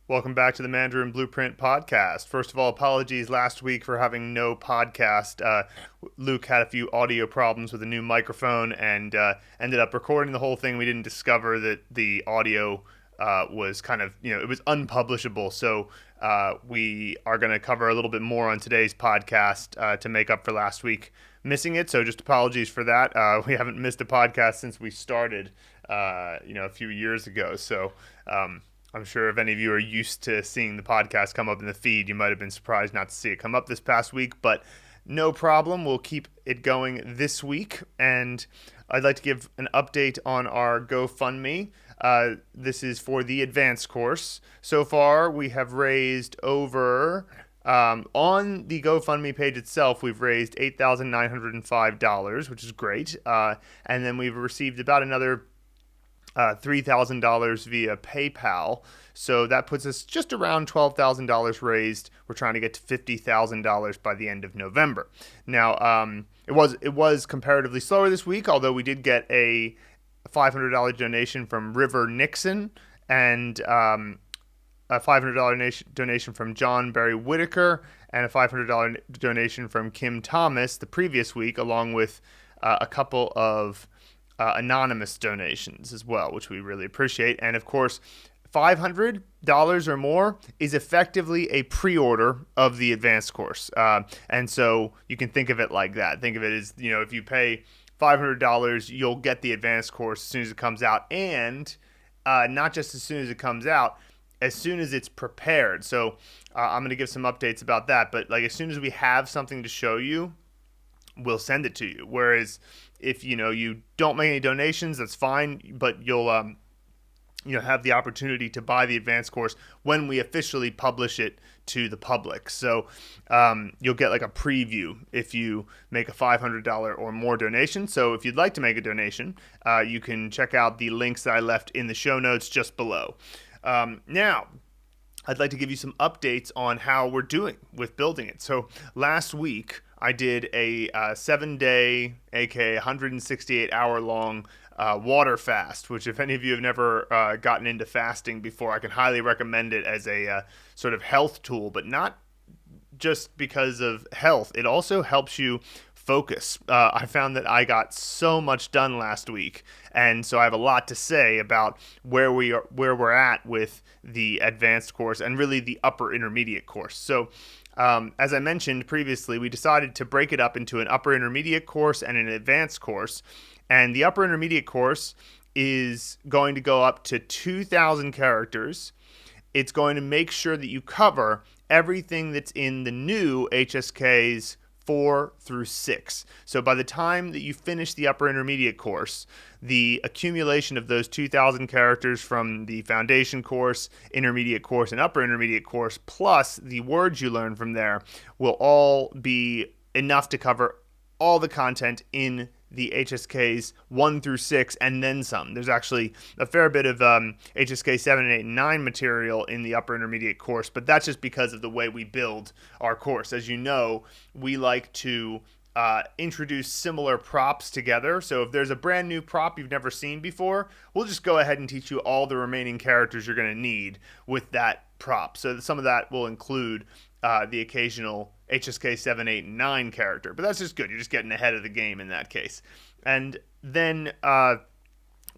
Welcome back to the Mandarin Blueprint podcast. First of all, apologies last week for having no podcast. Luke had a few audio problems with a new microphone and ended up recording the whole thing. We didn't discover that the audio was kind of, it was unpublishable. So we are going to cover a little bit more on today's podcast to make up for last week missing it. So just apologies for that. We haven't missed a podcast since we started, a few years ago. So I'm sure if any of you are used to seeing the podcast come up in the feed, you might have been surprised not to see it come up this past week, but no problem. We'll keep it going this week, and I'd like to give an update on our GoFundMe. This is for the advanced course. So far, we have raised over, on the GoFundMe page itself, we've raised $8,905, which is great, and then we've received about another $3,000 via PayPal. So that puts us just around $12,000 raised. We're trying to get to $50,000 by the end of November. Now, it was comparatively slower this week, although we did get a $500 donation from River Nixon and a $500 donation from John Barry Whitaker and a $500 donation from Kim Thomas the previous week, along with a couple of anonymous donations as well, which we really appreciate. And of course, $500 or more is effectively a pre-order of the advanced course. And so you can think of it like that. Think of it as, if you pay $500, you'll get the advanced course as soon as it comes out. And not just as soon as it comes out, as soon as it's prepared. So I'm going to give some updates about that. But as soon as we have something to show you, we'll send it to you. Whereas if you don't make any donations, that's fine, but you'll have the opportunity to buy the advanced course when we officially publish it to the public. So you'll get a preview if you make a $500 or more donation. So if you'd like to make a donation, you can check out the links that I left in the show notes just below. Now, I'd like to give you some updates on how we're doing with building it. So last week, I did a 7-day, aka 168-hour-long water fast, which if any of you have never gotten into fasting before, I can highly recommend it as a sort of health tool, but not just because of health. It also helps you focus. I found that I got so much done last week, and so I have a lot to say about where we're at with the advanced course and really the upper intermediate course. So as I mentioned previously, we decided to break it up into an upper intermediate course and an advanced course. And the upper intermediate course is going to go up to 2,000 characters. It's going to make sure that you cover everything that's in the new HSKs 4 through 6. So by the time that you finish the upper intermediate course, the accumulation of those 2,000 characters from the foundation course, intermediate course, and upper intermediate course, plus the words you learn from there, will all be enough to cover all the content in the HSKs 1 through 6 and then some. There's actually a fair bit of HSK 7, 8, and 9 material in the upper intermediate course, but that's just because of the way we build our course. As you know, we like to introduce similar props together. So if there's a brand new prop you've never seen before, we'll just go ahead and teach you all the remaining characters you're going to need with that prop. So some of that will include the occasional HSK 7, 8, and 9 character. But that's just good. You're just getting ahead of the game in that case. And then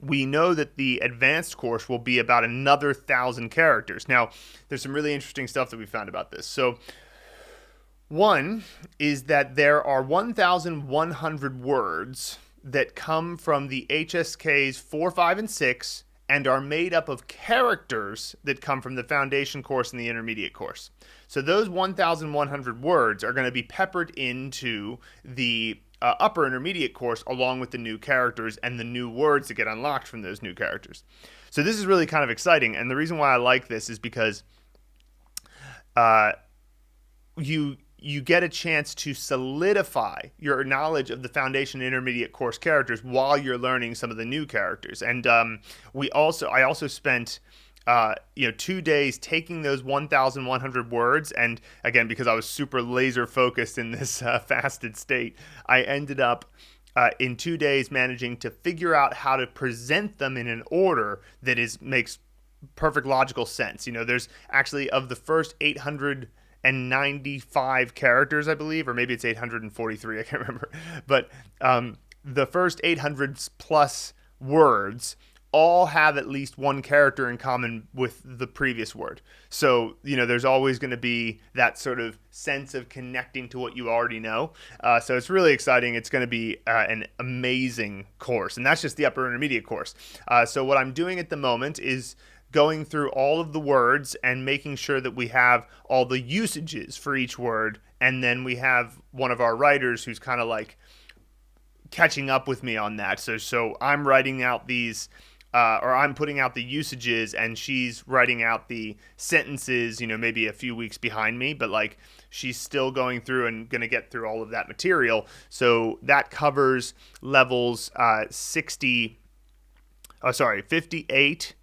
we know that the advanced course will be about another 1,000 characters. Now, there's some really interesting stuff that we found about this. So one is that there are 1,100 words that come from the HSKs 4, 5, and 6 and are made up of characters that come from the foundation course and the intermediate course. So those 1,100 words are going to be peppered into the upper intermediate course along with the new characters and the new words that get unlocked from those new characters. So this is really kind of exciting, and the reason why I like this is because you get a chance to solidify your knowledge of the foundation and intermediate course characters while you're learning some of the new characters. And I also spent 2 days taking those 1,100 words, and again, because I was super laser focused in this fasted state, I ended up in 2 days managing to figure out how to present them in an order that makes perfect logical sense. There's actually, of the first 895 characters, I believe, or maybe it's 843, I can't remember. But the first 800 plus words all have at least one character in common with the previous word. So, there's always going to be that sort of sense of connecting to what you already know. So it's really exciting. It's going to be an amazing course. And that's just the upper intermediate course. So what I'm doing at the moment is going through all of the words and making sure that we have all the usages for each word. And then we have one of our writers who's kind of like catching up with me on that. So I'm writing out these, or I'm putting out the usages, and she's writing out the sentences, maybe a few weeks behind me, but like she's still going through and going to get through all of that material. So that covers levels 58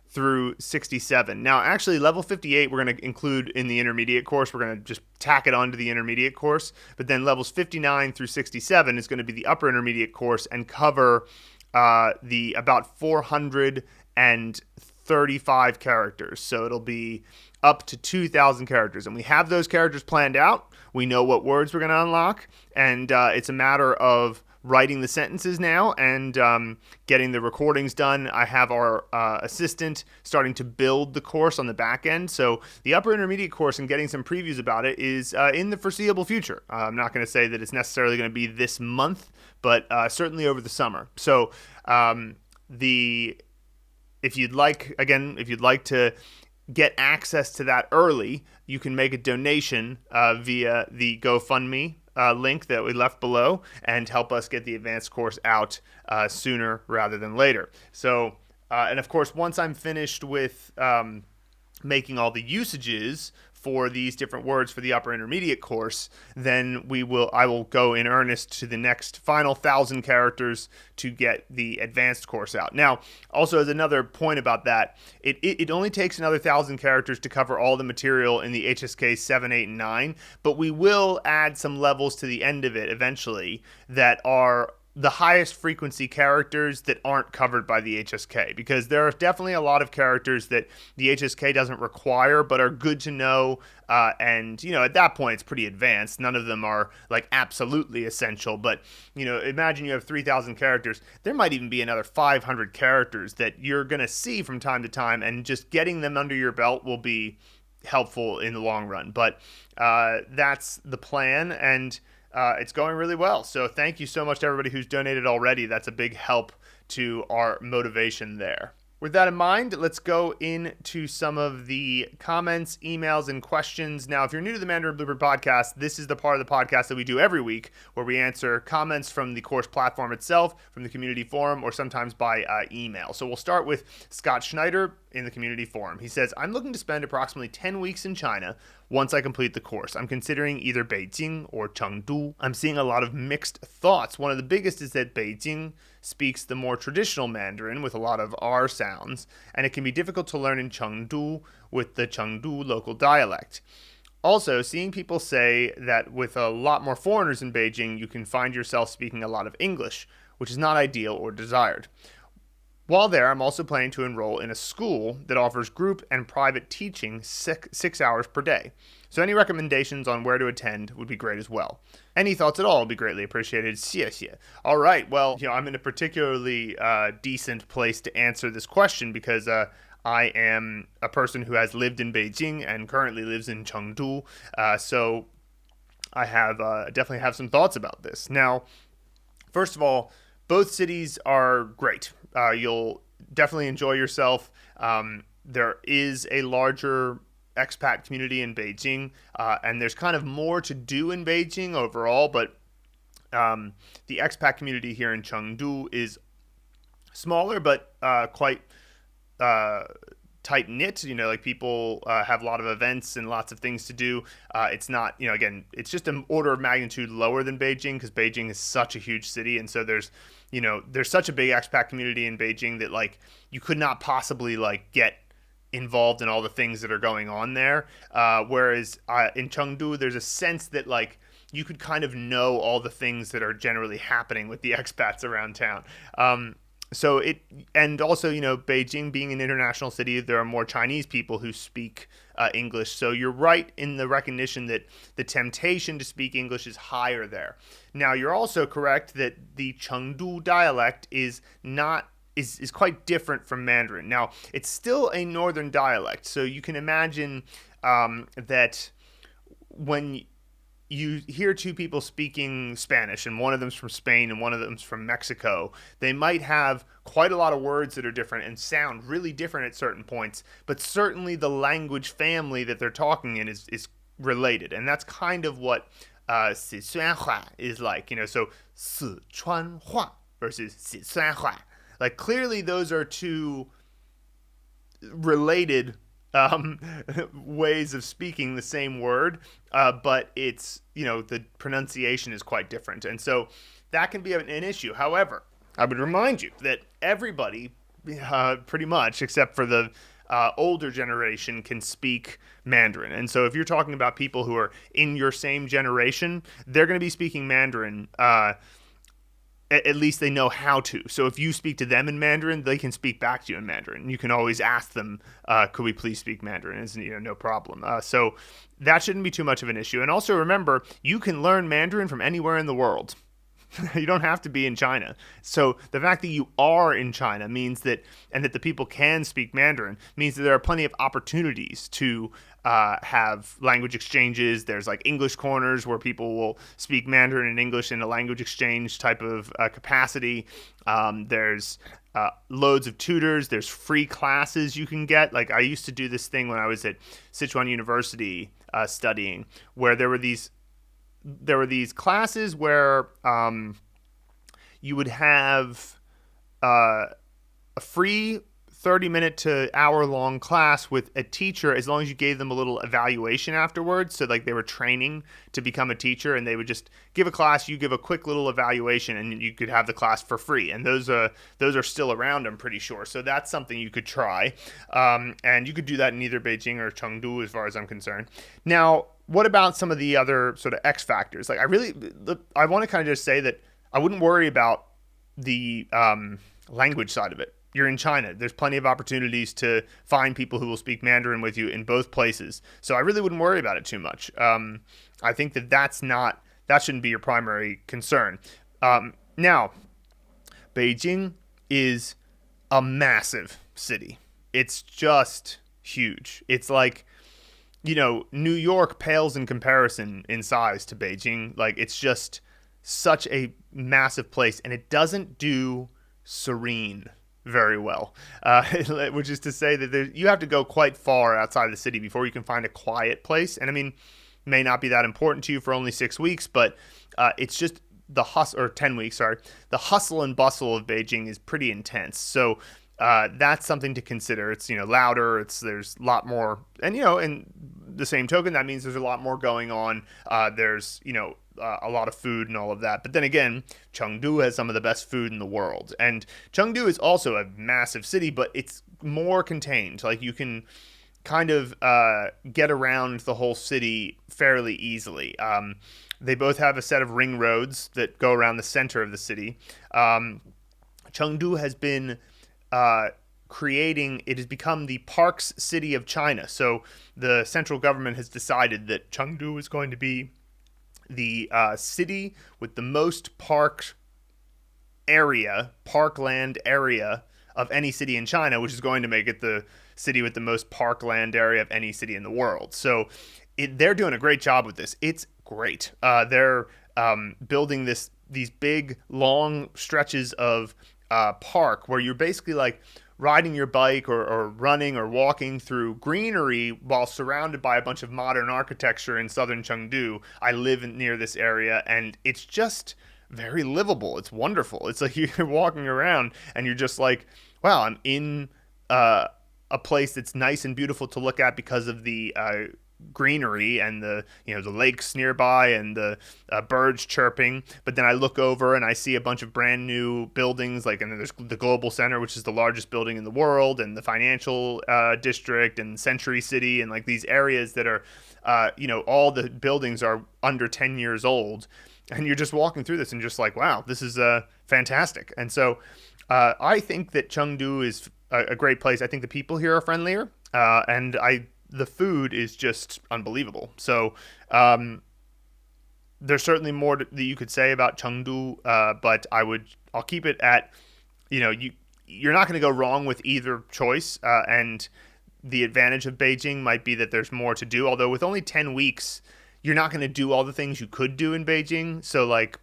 through 67. Now, actually, level 58 we're going to include in the intermediate course. We're going to just tack it onto the intermediate course. But then levels 59 through 67 is going to be the upper intermediate course and cover the about 435 characters. So it'll be up to 2,000 characters. And we have those characters planned out. We know what words we're going to unlock. And it's a matter of writing the sentences now and getting the recordings done. I have our assistant starting to build the course on the back end. So the upper intermediate course and getting some previews about it is in the foreseeable future. I'm not going to say that it's necessarily going to be this month, but certainly over the summer. So if you'd like to get access to that early, you can make a donation via the GoFundMe link that we left below and help us get the advanced course out sooner rather than later. So, and of course, once I'm finished with making all the usages for these different words for the upper intermediate course, then I will go in earnest to the next final 1,000 characters to get the advanced course out. Now, also as another point about that, it only takes another 1,000 characters to cover all the material in the HSK 7, 8, and 9, but we will add some levels to the end of it eventually that are the highest frequency characters that aren't covered by the HSK, because there are definitely a lot of characters that the HSK doesn't require but are good to know, and at that point it's pretty advanced. None of them are like absolutely essential, but imagine you have 3,000 characters. There might even be another 500 characters that you're going to see from time to time, and just getting them under your belt will be helpful in the long run. But that's the plan, and it's going really well. So thank you so much to everybody who's donated already. That's a big help to our motivation there. With that in mind, let's go into some of the comments, emails, and questions. Now, if you're new to the Mandarin Blueprint podcast, this is the part of the podcast that we do every week where we answer comments from the course platform itself, from the community forum, or sometimes by email. So we'll start with Scott Schneider in the community forum. He says, I'm looking to spend approximately 10 weeks in China once I complete the course. I'm considering either Beijing or Chengdu. I'm seeing a lot of mixed thoughts. One of the biggest is that Beijing speaks the more traditional Mandarin with a lot of R sounds, and it can be difficult to learn in Chengdu with the Chengdu local dialect. Also, seeing people say that with a lot more foreigners in Beijing, you can find yourself speaking a lot of English, which is not ideal or desired. While there, I'm also planning to enroll in a school that offers group and private teaching 6 hours per day. So any recommendations on where to attend would be great as well. Any thoughts at all would be greatly appreciated. 谢谢. All right. Well, I'm in a particularly decent place to answer this question because I am a person who has lived in Beijing and currently lives in Chengdu. So I have definitely have some thoughts about this. Now, first of all, both cities are great. You'll definitely enjoy yourself. There is a larger expat community in Beijing, and there's kind of more to do in Beijing overall, but the expat community here in Chengdu is smaller, but quite tight-knit. Like people have a lot of events and lots of things to do. It's not, again, it's just an order of magnitude lower than Beijing because Beijing is such a huge city, and so there's such a big expat community in Beijing that like you could not possibly like get involved in all the things that are going on there. Whereas in Chengdu, there's a sense that like you could kind of know all the things that are generally happening with the expats around town. So and also, Beijing being an international city, there are more Chinese people who speak English. So you're right in the recognition that the temptation to speak English is higher there. Now, you're also correct that the Chengdu dialect is quite different from Mandarin. Now, it's still a northern dialect, so you can imagine that when you hear two people speaking Spanish, and one of them's from Spain and one of them's from Mexico, they might have quite a lot of words that are different and sound really different at certain points, but certainly the language family that they're talking in is related. And that's kind of what Sichuanhua is like, so Sichuanhua versus Sichuanhua. Like, clearly those are two related ways of speaking the same word, but it's, the pronunciation is quite different. And so that can be an issue. However, I would remind you that everybody, pretty much, except for the older generation, can speak Mandarin. And so if you're talking about people who are in your same generation, they're going to be speaking Mandarin. At least they know how to. So if you speak to them in Mandarin, they can speak back to you in Mandarin. You can always ask them, could we please speak Mandarin? It's no problem. So that shouldn't be too much of an issue. And also remember, you can learn Mandarin from anywhere in the world. You don't have to be in China. So the fact that you are in China means that the people can speak Mandarin means that there are plenty of opportunities to have language exchanges. There's like English corners where people will speak Mandarin and English in a language exchange type of capacity. There's loads of tutors. There's free classes you can get. Like, I used to do this thing when I was at Sichuan University studying, where there were these classes where you would have a free 30-minute to hour-long class with a teacher as long as you gave them a little evaluation afterwards. So, like, they were training to become a teacher, and they would just give a class, you give a quick little evaluation, and you could have the class for free. And those are still around, I'm pretty sure. So that's something you could try. And you could do that in either Beijing or Chengdu, as far as I'm concerned. Now, what about some of the other sort of X factors? Like, I want to kind of just say that I wouldn't worry about the language side of it. You're in China. There's plenty of opportunities to find people who will speak Mandarin with you in both places. So I really wouldn't worry about it too much. I think that shouldn't be your primary concern. Now, Beijing is a massive city. It's just huge. It's like, New York pales in comparison in size to Beijing. Like, it's just such a massive place, and it doesn't do serene very well, which is to say that you have to go quite far outside the city before you can find a quiet place. And I mean, may not be that important to you for only 6 weeks, but it's just the hustle, or 10 weeks, sorry. The hustle and bustle of Beijing is pretty intense. So that's something to consider. It's, louder. There's a lot more, and, in the same token, that means there's a lot more going on. There's, a lot of food and all of that. But then again, Chengdu has some of the best food in the world. And Chengdu is also a massive city, but it's more contained. Like, you can kind of get around the whole city fairly easily. They both have a set of ring roads that go around the center of the city. Chengdu has been it has become the parks city of China. So the central government has decided that Chengdu is going to be the city with the most parkland area of any city in China, which is going to make it the city with the most parkland area of any city in the world. So they're doing a great job with this. It's great. They're building these big, long stretches of park where you're basically like riding your bike or running or walking through greenery while surrounded by a bunch of modern architecture in southern Chengdu. I live near this area, and it's just very livable. It's wonderful. It's like you're walking around and you're just like, wow, I'm in a place that's nice and beautiful to look at because of the greenery and the lakes nearby and the birds chirping. But then I look over and I see a bunch of brand new buildings, and then there's the Global Center, which is the largest building in the world, and the financial district and Century City, and like these areas that are all the buildings are under 10 years old, and you're just walking through this and just like, wow, this is fantastic. And so I think that Chengdu is a great place. I think the people here are friendlier, and the food is just unbelievable. So there's certainly more that you could say about Chengdu, but I'll keep it at, you're not going to go wrong with either choice, and the advantage of Beijing might be that there's more to do. Although with only 10 weeks, you're not going to do all the things you could do in Beijing. So like,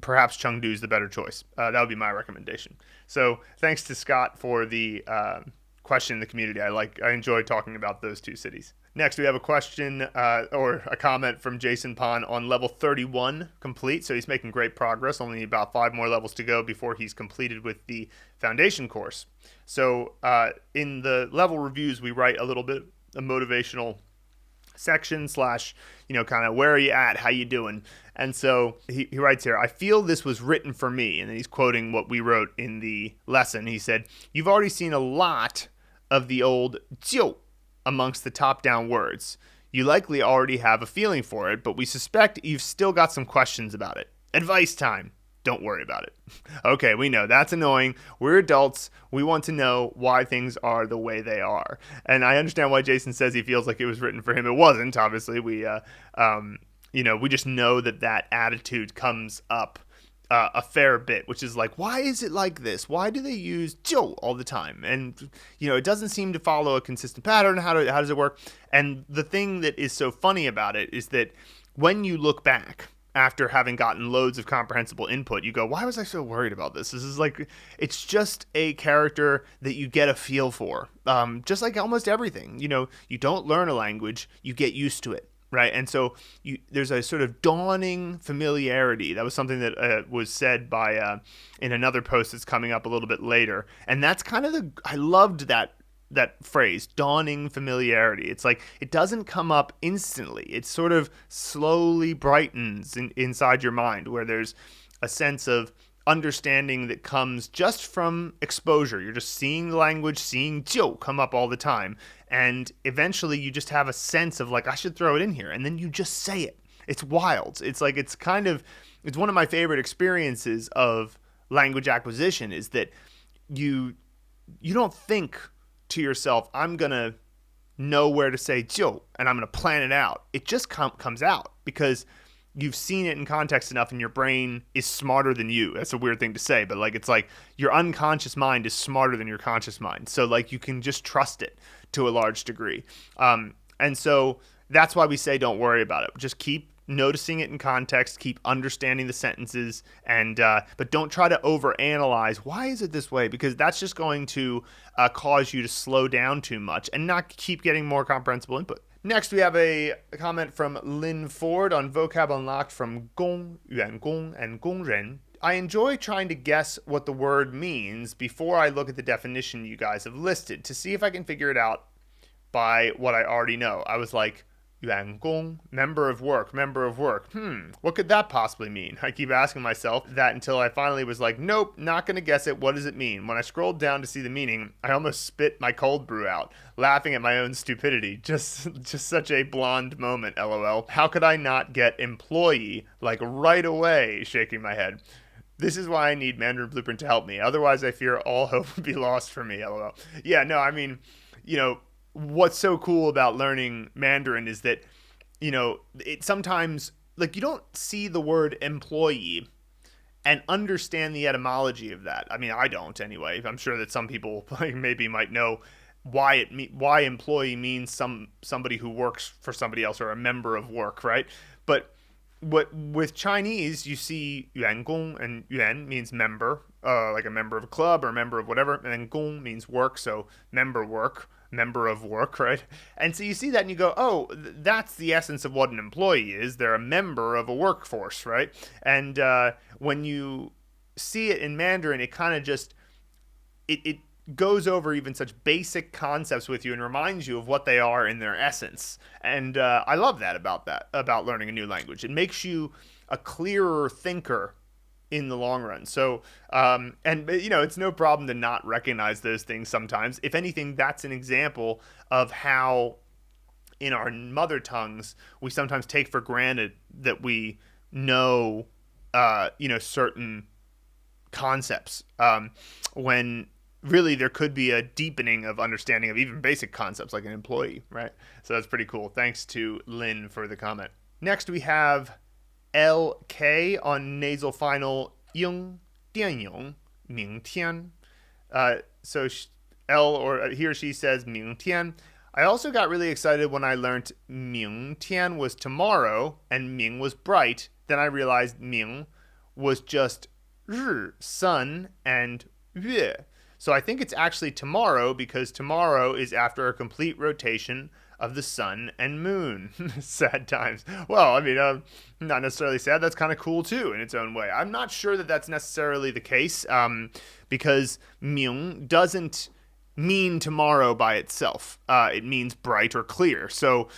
perhaps Chengdu is the better choice. That would be my recommendation. So thanks to Scott for the question in the community. I enjoy talking about those two cities. Next, we have a question or a comment from Jason Pon on level 31 complete. So he's making great progress. Only about 5 more levels to go before he's completed with the foundation course. So in the level reviews, we write a little bit of motivational section / kind of where are you at, how you doing. And so he writes here, I feel this was written for me. And then he's quoting what we wrote in the lesson. He said, you've already seen a lot of the old 就 amongst the top-down words. You likely already have a feeling for it, but we suspect you've still got some questions about it. Advice time. Don't worry about it. Okay, we know that's annoying. We're adults. We want to know why things are the way they are. And I understand why Jason says he feels like it was written for him. It wasn't, obviously. We just know that attitude comes up a fair bit, which is like, why is it like this? Why do they use 就 all the time? And, it doesn't seem to follow a consistent pattern. How does it work? And the thing that is so funny about it is that when you look back after having gotten loads of comprehensible input, you go, why was I so worried about this? This is like, it's just a character that you get a feel for. Just like almost everything, you don't learn a language, you get used to it. Right. And so there's a sort of dawning familiarity. That was something that was said by in another post that's coming up a little bit later. And that's kind of I loved that phrase, dawning familiarity. It's like it doesn't come up instantly. It sort of slowly brightens inside your mind, where there's a sense of understanding that comes just from exposure. You're just seeing the language, seeing 就 come up all the time. And eventually you just have a sense of like, I should throw it in here. And then you just say it. It's wild. It's like, it's one of my favorite experiences of language acquisition is that you don't think to yourself, I'm going to know where to say 就 and I'm going to plan it out. It just comes out because you've seen it in context enough and your brain is smarter than you. That's a weird thing to say, but like, it's like your unconscious mind is smarter than your conscious mind. So like you can just trust it to a large degree. And so that's why we say, don't worry about it. Just keep noticing it in context, keep understanding the sentences, and but don't try to overanalyze. Why is it this way? Because that's just going to cause you to slow down too much and not keep getting more comprehensible input. Next, we have a comment from Lynn Ford on Vocab Unlocked from Gong, Yuan Gong, and Gong Ren. I enjoy trying to guess what the word means before I look at the definition you guys have listed to see if I can figure it out by what I already know. I was like, Yuan Gong, member of work. What could that possibly mean? I keep asking myself that until I finally was like, nope, not going to guess it. What does it mean? When I scrolled down to see the meaning, I almost spit my cold brew out, laughing at my own stupidity. Just such a blonde moment, lol. How could I not get employee like right away? Shaking my head. This is why I need Mandarin Blueprint to help me. Otherwise, I fear all hope would be lost for me, lol. Yeah, no, I mean, what's so cool about learning Mandarin is that, it sometimes, like, you don't see the word employee and understand the etymology of that. I mean, I don't anyway. I'm sure that some people maybe might know why employee means somebody who works for somebody else or a member of work, right? But with Chinese, you see yuan gong, and yuan means member, like a member of a club or a member of whatever, and then gong means work, so member of work, right? And so you see that and you go, oh, that's the essence of what an employee is. They're a member of a workforce, right? And when you see it in Mandarin, it kind of just, it goes over even such basic concepts with you and reminds you of what they are in their essence. And I love that about learning a new language. It makes you a clearer thinker in the long run. So, it's no problem to not recognize those things sometimes. If anything, that's an example of how in our mother tongues, we sometimes take for granted that we know, certain concepts when really there could be a deepening of understanding of even basic concepts like an employee, right? So that's pretty cool. Thanks to Lynn for the comment. Next we have LK on nasal final ING, diànyǐng, míngtiān. So L or he or she says míngtiān. I also got really excited when I learned míngtiān was tomorrow and ming was bright. Then I realized ming was just sun and yue. So I think it's actually tomorrow because tomorrow is after a complete rotation of the sun and moon. Sad times. Well, I mean, not necessarily sad. That's kind of cool too in its own way. I'm not sure that that's necessarily the case because ming doesn't mean tomorrow by itself. It means bright or clear. So,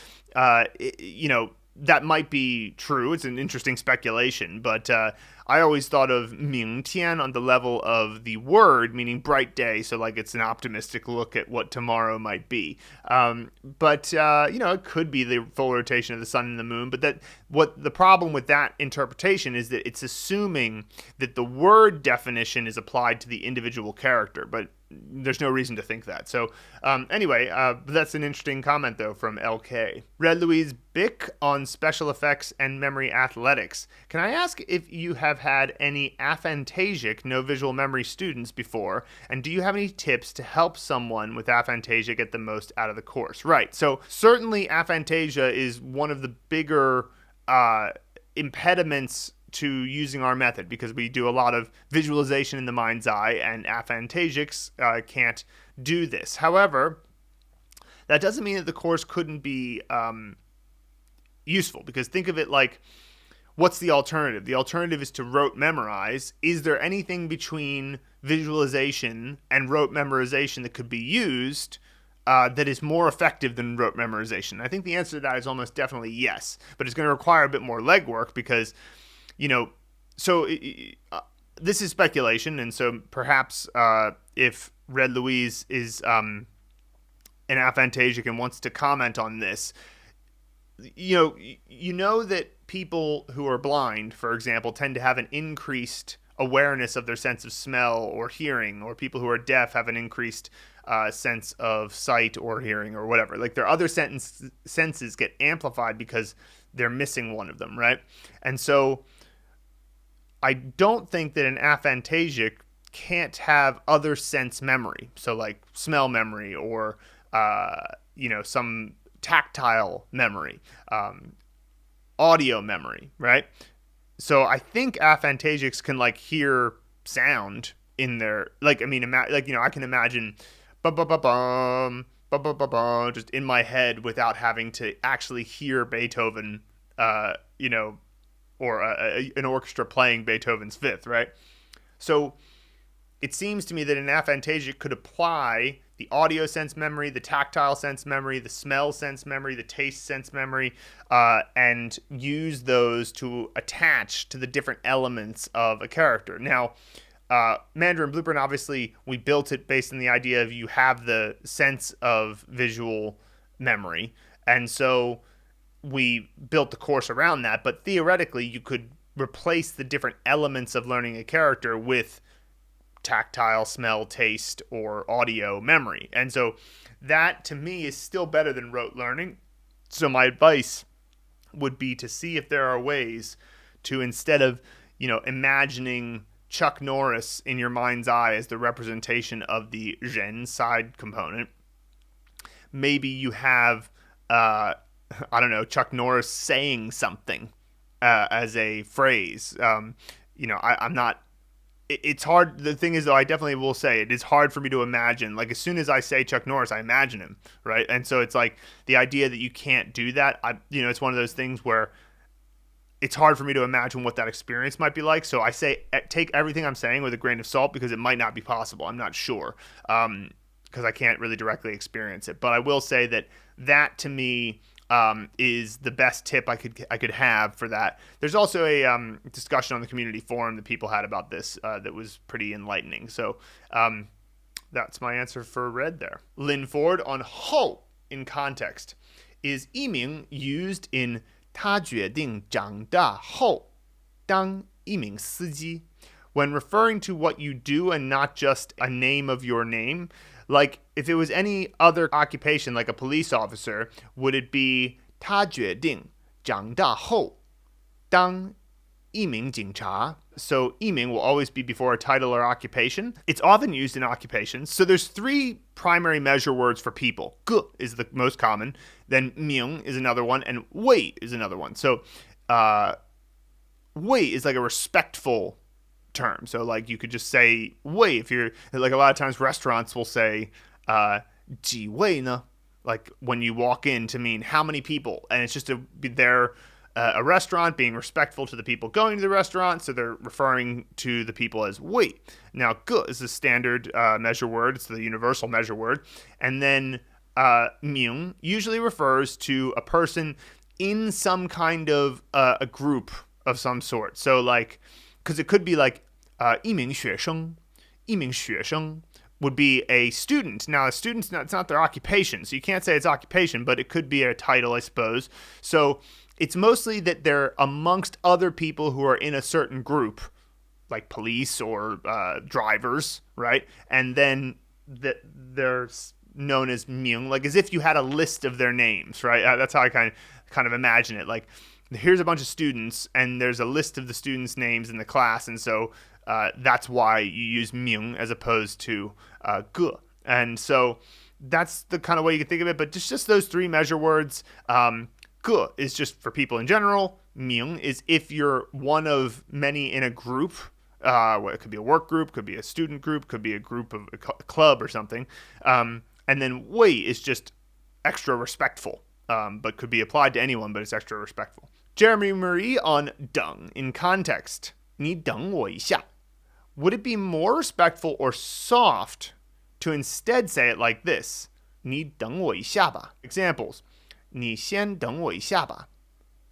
that might be true. It's an interesting speculation, but I always thought of míngtiān on the level of the word, meaning bright day. So like it's an optimistic look at what tomorrow might be. But it could be the full rotation of the sun and the moon. But what the problem with that interpretation is that it's assuming that the word definition is applied to the individual character, but there's no reason to think that. So anyway, that's an interesting comment, though, from LK. Redd-Louise Bick on special effects and memory athletics. Can I ask if you have had any aphantasic, no visual memory students before, and do you have any tips to help someone with aphantasia get the most out of the course? Right. So certainly aphantasia is one of the bigger impediments to using our method because we do a lot of visualization in the mind's eye and aphantasics can't do this. However, that doesn't mean that the course couldn't be useful because think of it like, what's the alternative? The alternative is to rote memorize. Is there anything between visualization and rote memorization that could be used that is more effective than rote memorization? I think the answer to that is almost definitely yes, but it's going to require a bit more legwork because this is speculation, and so perhaps if Redd-Louise is an aphantasic and wants to comment on this, you know that people who are blind, for example, tend to have an increased awareness of their sense of smell or hearing, or people who are deaf have an increased sense of sight or hearing or whatever. Like their other senses get amplified because they're missing one of them, right? And so I don't think that an aphantasic can't have other sense memory. So like smell memory or, some tactile memory, audio memory, right? So I think aphantasics can like hear sound in their, I can imagine ba-ba-ba-bum, ba-ba-ba-bum, just in my head without having to actually hear Beethoven, or an orchestra playing Beethoven's Fifth, right? So it seems to me that an aphantasic could apply the audio sense memory, the tactile sense memory, the smell sense memory, the taste sense memory, and use those to attach to the different elements of a character. Now, Mandarin Blueprint, obviously, we built it based on the idea of you have the sense of visual memory, and so we built the course around that, but theoretically you could replace the different elements of learning a character with tactile, smell, taste, or audio memory. And so that to me is still better than rote learning. So my advice would be to see if there are ways to, instead of, imagining Chuck Norris in your mind's eye as the representation of the Ren side component, maybe you have Chuck Norris saying something as a phrase. I'm not. It's hard. The thing is, though, I definitely will say it is hard for me to imagine. Like as soon as I say Chuck Norris, I imagine him, right? And so it's like the idea that you can't do that. It's one of those things where it's hard for me to imagine what that experience might be like. So I say take everything I'm saying with a grain of salt because it might not be possible. I'm not sure because I can't really directly experience it. But I will say that to me is the best tip I could have for that. There's also a discussion on the community forum that people had about this that was pretty enlightening. So that's my answer for Red there. Lynn Ford on 后 in context. Is 一名 used in 他决定长大后当一名司机? when referring to what you do and not just a name of your name. Like if it was any other occupation, like a police officer, would it be 他决定长大后当一名警察? So 一名 will always be before a title or occupation. It's often used in occupations. So there's three primary measure words for people. 个 is the most common. Then 名 is another one. And 位 is another one. So 位 is like a respectful term. So like you could just say 位 if you're like a lot of times restaurants will say 几位呢? Like when you walk in to mean how many people, and it's just a restaurant being respectful to the people going to the restaurant, so they're referring to the people as 位. Now 个 is the standard measure word, it's the universal measure word, and then 名 usually refers to a person in some kind of a group of some sort. So like, because it could be like 一名学生would be a student. Now, a student's it's not their occupation, so you can't say it's occupation, but it could be a title, I suppose. So it's mostly that they're amongst other people who are in a certain group, like police or drivers, right? And then they're known as ming, like as if you had a list of their names, right? That's how I kind of imagine it. Like, here's a bunch of students, and there's a list of the students' names in the class, and so that's why you use ming as opposed to 个. And so that's the kind of way you can think of it, but just those three measure words. 个 is just for people in general. Ming is if you're one of many in a group. It could be a work group, could be a student group, could be a group of a club or something. And then 位 is just extra respectful, but could be applied to anyone, but it's extra respectful. Jeremy Marie on 等 in context. 你等我一下. Would it be more respectful or soft to instead say it like this? 你等我一下吧. Examples. 你先等我一下吧.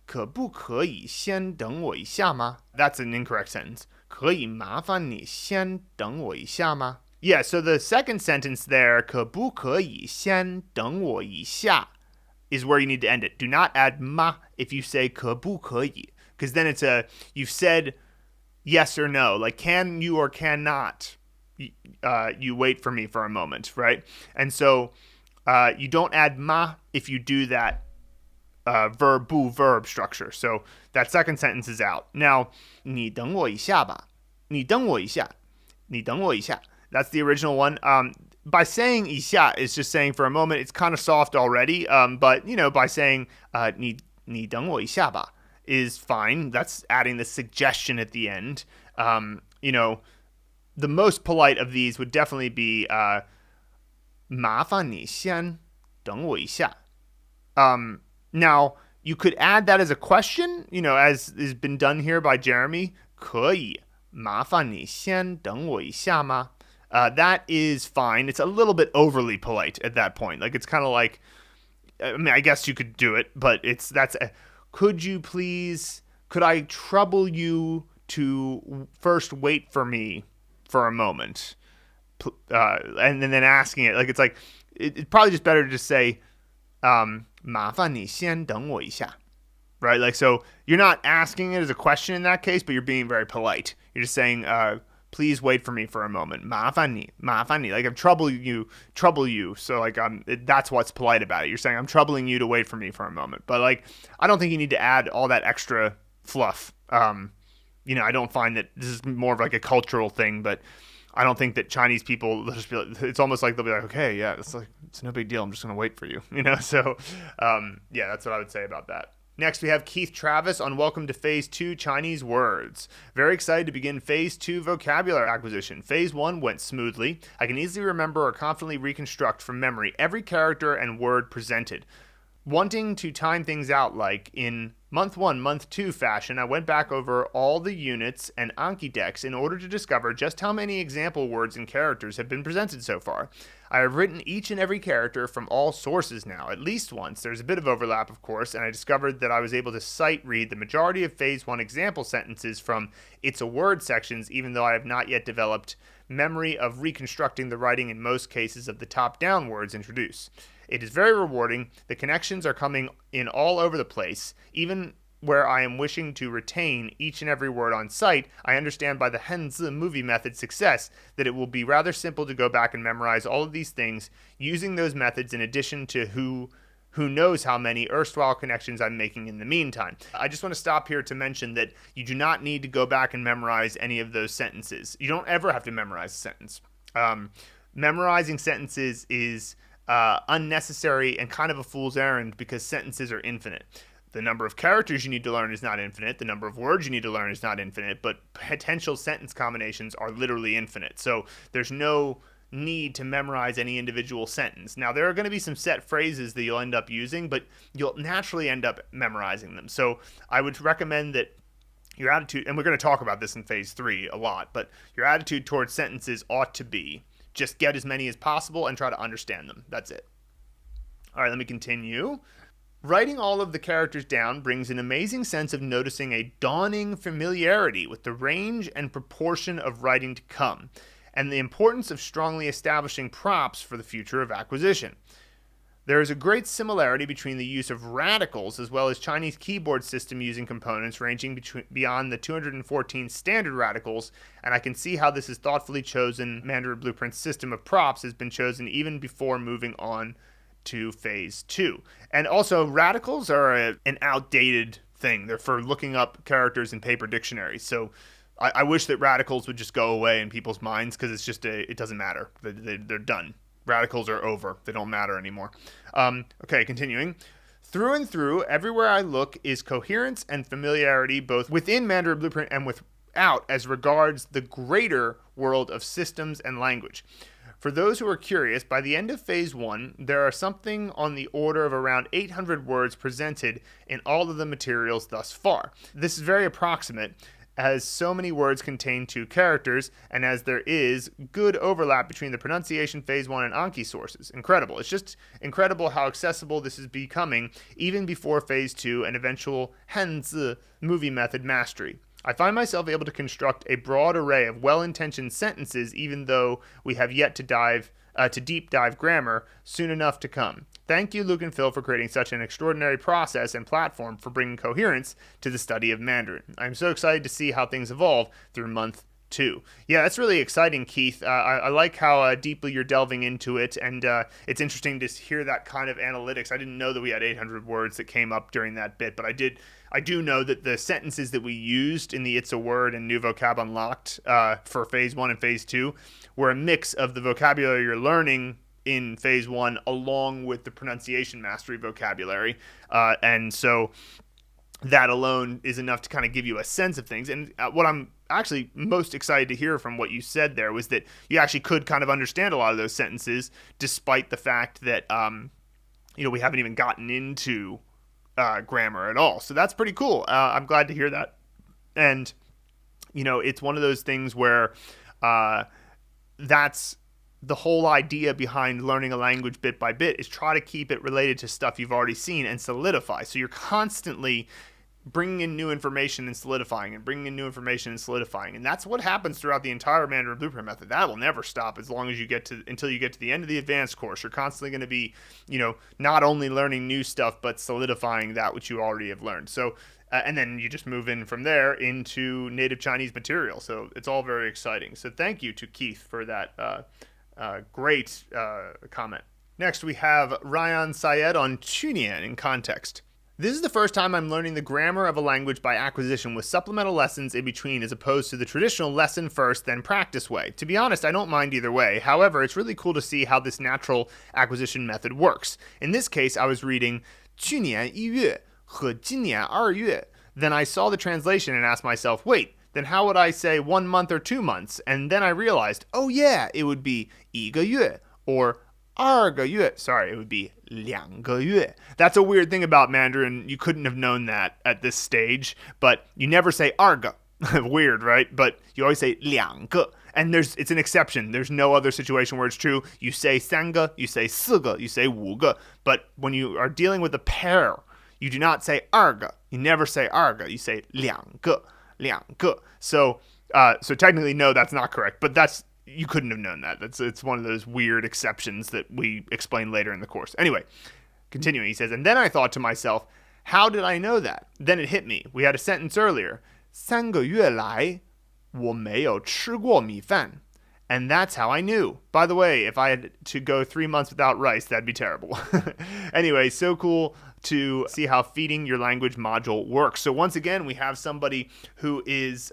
可不可以先等我一下吗? That's an incorrect sentence. 可以麻烦你先等我一下吗? Yeah, so the second sentence there, 可不可以先等我一下, is where you need to end it. Do not add 吗 if you say 可不可以, because then you've said yes or no, like can you or cannot you wait for me for a moment, right? And so you don't add 吗 if you do that verb structure. So that second sentence is out. Now, 你等我一下吧. 你等我一下. 你等我一下. That's the original one. By saying 一下 is just saying for a moment. It's kind of soft already. But by saying 你等我一下吧 is fine. That's adding the suggestion at the end. The most polite of these would definitely be 麻烦你先等我一下. Now, you could add that as a question, as has been done here by Jeremy. 可以麻烦你先等我一下吗? That is fine. It's a little bit overly polite at that point. Like, it's kind of like, I guess you could do it, but could I trouble you to first wait for me for a moment? And then asking it, like, it's probably just better to just say, 麻烦你先等我一下, right? Like, so you're not asking it as a question in that case, but you're being very polite. You're just saying, please wait for me for a moment. 麻烦你, like I'm troubling you. So like that's what's polite about it. You're saying I'm troubling you to wait for me for a moment. But like, I don't think you need to add all that extra fluff. I don't find that this is more of like a cultural thing, but I don't think that Chinese people, it's almost like they'll be like, okay, yeah, it's no big deal. I'm just going to wait for you, So, yeah, that's what I would say about that. Next, we have Keith Travis on Welcome to Phase 2 Chinese Words. Very excited to begin Phase 2 vocabulary acquisition. Phase 1 went smoothly. I can easily remember or confidently reconstruct from memory every character and word presented. Wanting to time things out like in Month 1, Month 2 fashion, I went back over all the units and Anki decks in order to discover just how many example words and characters have been presented so far. I have written each and every character from all sources now, at least once. There's a bit of overlap, of course, and I discovered that I was able to sight read the majority of Phase 1 example sentences from It's a Word sections, even though I have not yet developed memory of reconstructing the writing in most cases of the top-down words introduced. It is very rewarding. The connections are coming in all over the place, even where I am wishing to retain each and every word on sight, I understand by the Henzi movie method success that it will be rather simple to go back and memorize all of these things using those methods in addition to who knows how many erstwhile connections I'm making in the meantime. I just want to stop here to mention that you do not need to go back and memorize any of those sentences. You don't ever have to memorize a sentence. Memorizing sentences is unnecessary and kind of a fool's errand because sentences are infinite. The number of characters you need to learn is not infinite. The number of words you need to learn is not infinite, but potential sentence combinations are literally infinite. So there's no need to memorize any individual sentence. Now, there are going to be some set phrases that you'll end up using, but you'll naturally end up memorizing them. So I would recommend that your attitude, and we're going to talk about this in phase 3 a lot, but your attitude towards sentences ought to be just get as many as possible and try to understand them. That's it. All right, let me continue. Writing all of the characters down brings an amazing sense of noticing a dawning familiarity with the range and proportion of writing to come, and the importance of strongly establishing props for the future of acquisition. There is a great similarity between the use of radicals as well as Chinese keyboard system using components ranging beyond the 214 standard radicals, and I can see how this is thoughtfully chosen. Mandarin Blueprint's system of props has been chosen even before moving on to phase 2. And also, radicals are an outdated thing. They're for looking up characters in paper dictionaries. So I wish that radicals would just go away in people's minds because it's just it doesn't matter. They're done. Radicals are over. They don't matter anymore. Okay, continuing. Through and through, everywhere I look is coherence and familiarity, both within Mandarin Blueprint and without, as regards the greater world of systems and language. For those who are curious, by the end of phase 1, there are something on the order of around 800 words presented in all of the materials thus far. This is very approximate, as so many words contain 2 characters, and as there is good overlap between the pronunciation phase 1 and Anki sources. Incredible. It's just incredible how accessible this is becoming, even before phase 2 and eventual Henzi movie method mastery. I find myself able to construct a broad array of well-intentioned sentences, even though we have yet to deep dive grammar, soon enough to come. Thank you, Luke and Phil, for creating such an extraordinary process and platform for bringing coherence to the study of Mandarin. I'm so excited to see how things evolve through month 2. Yeah, that's really exciting, Keith. I like how deeply you're delving into it, and it's interesting to hear that kind of analytics. I didn't know that we had 800 words that came up during that bit, but I do know that the sentences that we used in the It's a Word and New Vocab Unlocked for phase 1 and phase 2 were a mix of the vocabulary you're learning in phase 1 along with the pronunciation mastery vocabulary. And so that alone is enough to kind of give you a sense of things. And what I'm actually most excited to hear from what you said there was that you actually could kind of understand a lot of those sentences despite the fact that, we haven't even gotten into grammar at all. So that's pretty cool. I'm glad to hear that. And, it's one of those things where that's the whole idea behind learning a language bit by bit is try to keep it related to stuff you've already seen and solidify. So you're constantly bringing in new information and solidifying and bringing in new information and solidifying. And that's what happens throughout the entire Mandarin Blueprint method. That will never stop as long as until you get to the end of the advanced course. You're constantly going to be, not only learning new stuff, but solidifying that which you already have learned. So, and then you just move in from there into native Chinese material. So it's all very exciting. So thank you to Keith for that great comment. Next, we have Ryan Syed on tiān in context. This is the first time I'm learning the grammar of a language by acquisition with supplemental lessons in between as opposed to the traditional lesson first, then practice way. To be honest, I don't mind either way. However, it's really cool to see how this natural acquisition method works. In this case, I was reading 去年1月和今年2月. Then I saw the translation and asked myself, wait, then how would I say 1 month or 2 months? And then I realized, oh yeah, it would be 1个月 or 2个月. Sorry, it would be 2个月. That's a weird thing about Mandarin. You couldn't have known that at this stage, but you never say 2个. Weird, right? But you always say 2个. And it's an exception. There's no other situation where it's true. You say 3个, you say 4个, you say 5个. But when you are dealing with a pair, you do not say 2个. You never say 2个. You say 2个. 2个. So technically, no, that's not correct. But you couldn't have known that. It's one of those weird exceptions that we explain later in the course. Anyway, continuing, he says, and then I thought to myself, How did I know that? Then it hit me. We had a sentence earlier. 3个月来我没有吃过米饭. And that's how I knew. By the way, if I had to go 3 months without rice, that'd be terrible. Anyway, so cool to see how feeding your language module works. So once again, we have somebody who is,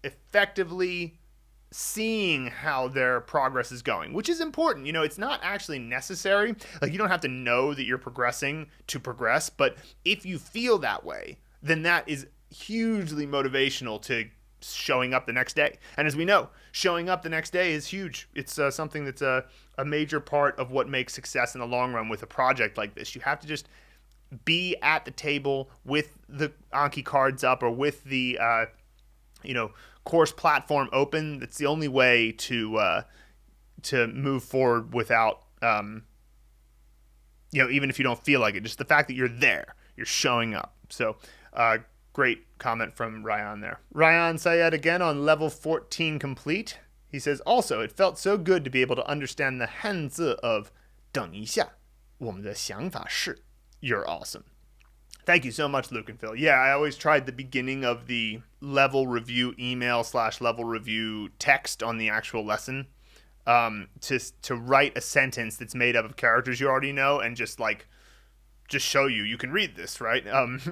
effectively seeing how their progress is going, which is important. It's not actually necessary. Like, you don't have to know that you're progressing to progress, but if you feel that way, then that is hugely motivational to showing up the next day. And as we know, showing up the next day is huge. It's something that's a major part of what makes success in the long run with a project like this. You have to just be at the table with the Anki cards up, or with the course platform open. That's the only way to move forward without even if you don't feel like it. Just the fact that you're there, you're showing up. So great comment from Ryan there. Ryan Sayed again on level 14 complete. He says, also, it felt so good to be able to understand the 汉字 of 等一下，我们的想法是. You're awesome. Thank you so much, Luke and Phil. Yeah, I always tried the beginning of the level review email / level review text on the actual lesson to write a sentence that's made up of characters you already know, and just show you can read this, right?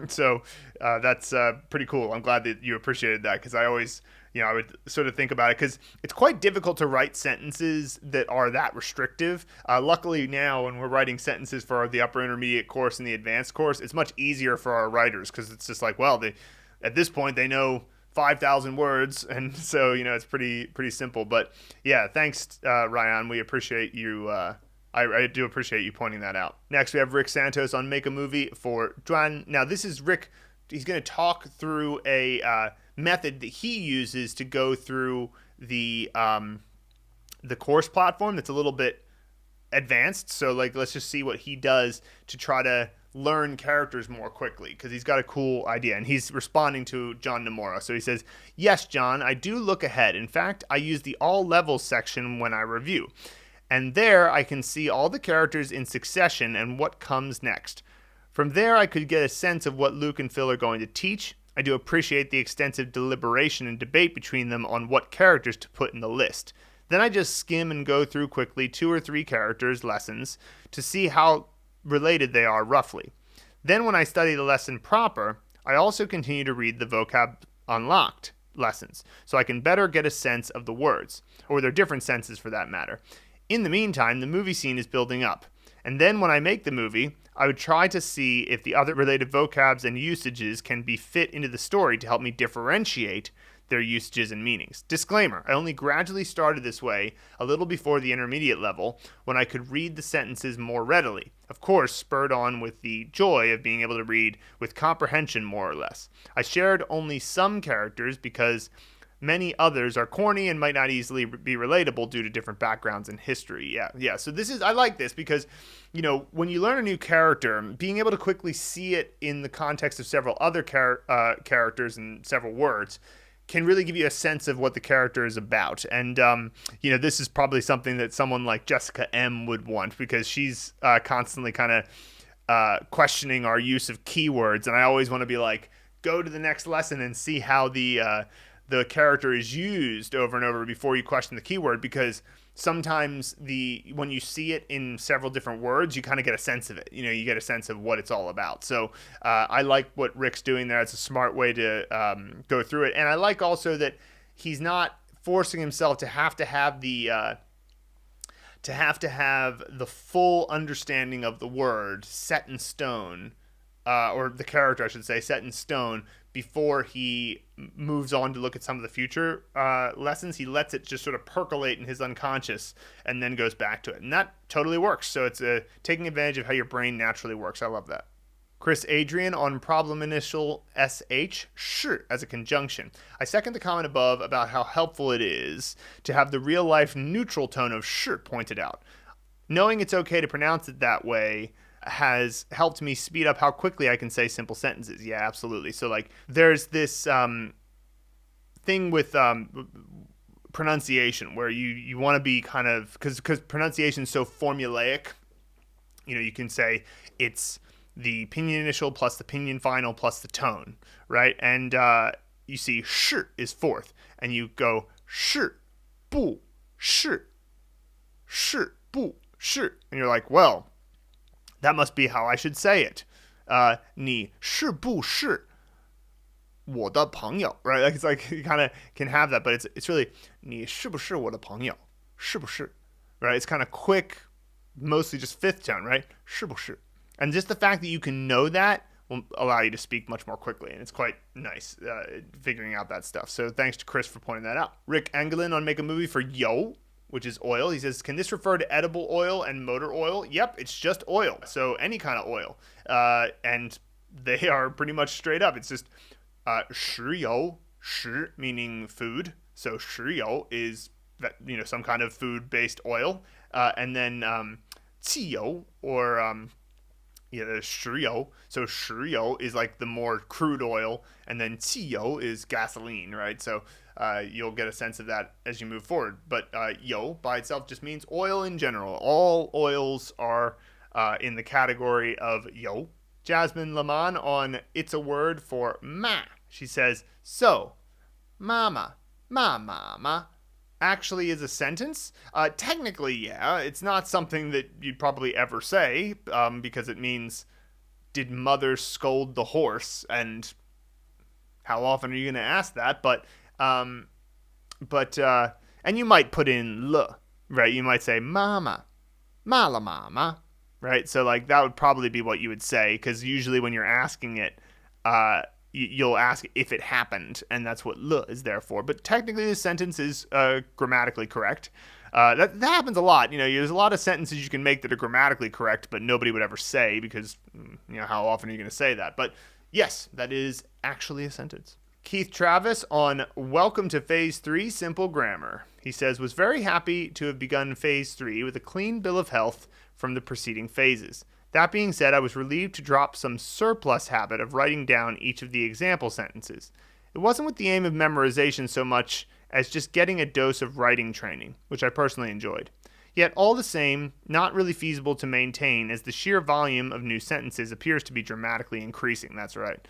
So that's pretty cool. I'm glad that you appreciated that, because I always, I would sort of think about it, because it's quite difficult to write sentences that are that restrictive. Luckily now, when we're writing sentences for the upper intermediate course and the advanced course, it's much easier for our writers, because it's just like, well, at this point they know 5,000 words, and so it's pretty simple. But yeah, thanks, Ryan. We appreciate you. I do appreciate you pointing that out. Next, we have Rick Santos on Make a Movie for Zhuan. Now, this is Rick. He's going to talk through a method that he uses to go through the course platform that's a little bit advanced. So, let's just see what he does to try to learn characters more quickly, because he's got a cool idea. And he's responding to John Nomura. So he says, yes, John, I do look ahead. In fact, I use the all levels section when I review. And there I can see all the characters in succession and what comes next. From there I could get a sense of what Luke and Phil are going to teach. I do appreciate the extensive deliberation and debate between them on what characters to put in the list. Then I just skim and go through quickly 2 or 3 characters' lessons to see how related they are roughly. Then when I study the lesson proper, I also continue to read the Vocab Unlocked lessons, so I can better get a sense of the words, or their different senses for that matter. In the meantime, the movie scene is building up. And then when I make the movie, I would try to see if the other related vocabs and usages can be fit into the story to help me differentiate their usages and meanings. Disclaimer, I only gradually started this way a little before the intermediate level, when I could read the sentences more readily. Of course, spurred on with the joy of being able to read with comprehension more or less. I shared only some characters because many others are corny and might not easily be relatable due to different backgrounds and history. Yeah. So I like this because, when you learn a new character, being able to quickly see it in the context of several other characters and several words can really give you a sense of what the character is about. And, this is probably something that someone like Jessica M would want, because she's constantly kind of questioning our use of keywords. And I always want to be like, go to the next lesson and see how the character is used over and over before you question the keyword, because sometimes when you see it in several different words, you kind of get a sense of it. You get a sense of what it's all about. So I like what Rick's doing there. It's a smart way to go through it. And I like also that he's not forcing himself to have the full understanding of the word set in stone, or the character, I should say, set in stone, before he moves on to look at some of the future lessons. He lets it just sort of percolate in his unconscious and then goes back to it. And that totally works. So it's taking advantage of how your brain naturally works. I love that. Chris Adrian on problem initial sh, 是, as a conjunction. I second the comment above about how helpful it is to have the real-life neutral tone of 是 pointed out. Knowing it's okay to pronounce it that way has helped me speed up how quickly I can say simple sentences. Yeah, absolutely. So there's this thing with pronunciation where you want to be kind of, because pronunciation is so formulaic. You can say it's the pinyin initial plus the pinyin final plus the tone, right? And you see 是 is fourth, and you go 是不是是不是, and you're like, well, that must be how I should say it. 你是不是我的朋友, right? Like, it's like you kind of can have that, but it's really 你是不是我的朋友是不是, right? It's kind of quick, mostly just fifth tone, right? 是不是? And just the fact that you can know that will allow you to speak much more quickly, and it's quite nice figuring out that stuff. So thanks to Chris for pointing that out. Rick Engelin on Make a Movie for Yo, which is oil. He says, can this refer to edible oil and motor oil? Yep, it's just oil. So any kind of oil. And they are pretty much straight up. It's just 食油, 食 meaning food. So 食油 is, some kind of food-based oil. And then 汽油 or there's 石油. So 石油 is like the more crude oil, and then 汽油 is gasoline, right? So you'll get a sense of that as you move forward. But 油 by itself just means oil in general. All oils are in the category of 油. Jasmine Laman on It's a Word for Ma. She says, so, mama, mama, actually is a sentence. Technically, yeah. It's not something that you'd probably ever say because it means, did mother scold the horse? And how often are you going to ask that? But and you might put in l, right? You might say mama, mala mama, right? So like that would probably be what you would say, because usually when you're asking it, you'll ask if it happened, and that's what l is there for. But technically, the sentence is grammatically correct. That happens a lot. There's a lot of sentences you can make that are grammatically correct, but nobody would ever say, because, how often are you going to say that? But yes, that is actually a sentence. Keith Travis on Welcome to Phase 3 Simple Grammar. He says, was very happy to have begun Phase 3 with a clean bill of health from the preceding phases. That being said, I was relieved to drop some surplus habit of writing down each of the example sentences. It wasn't with the aim of memorization so much as just getting a dose of writing training, which I personally enjoyed. Yet, all the same, not really feasible to maintain as the sheer volume of new sentences appears to be dramatically increasing. That's right.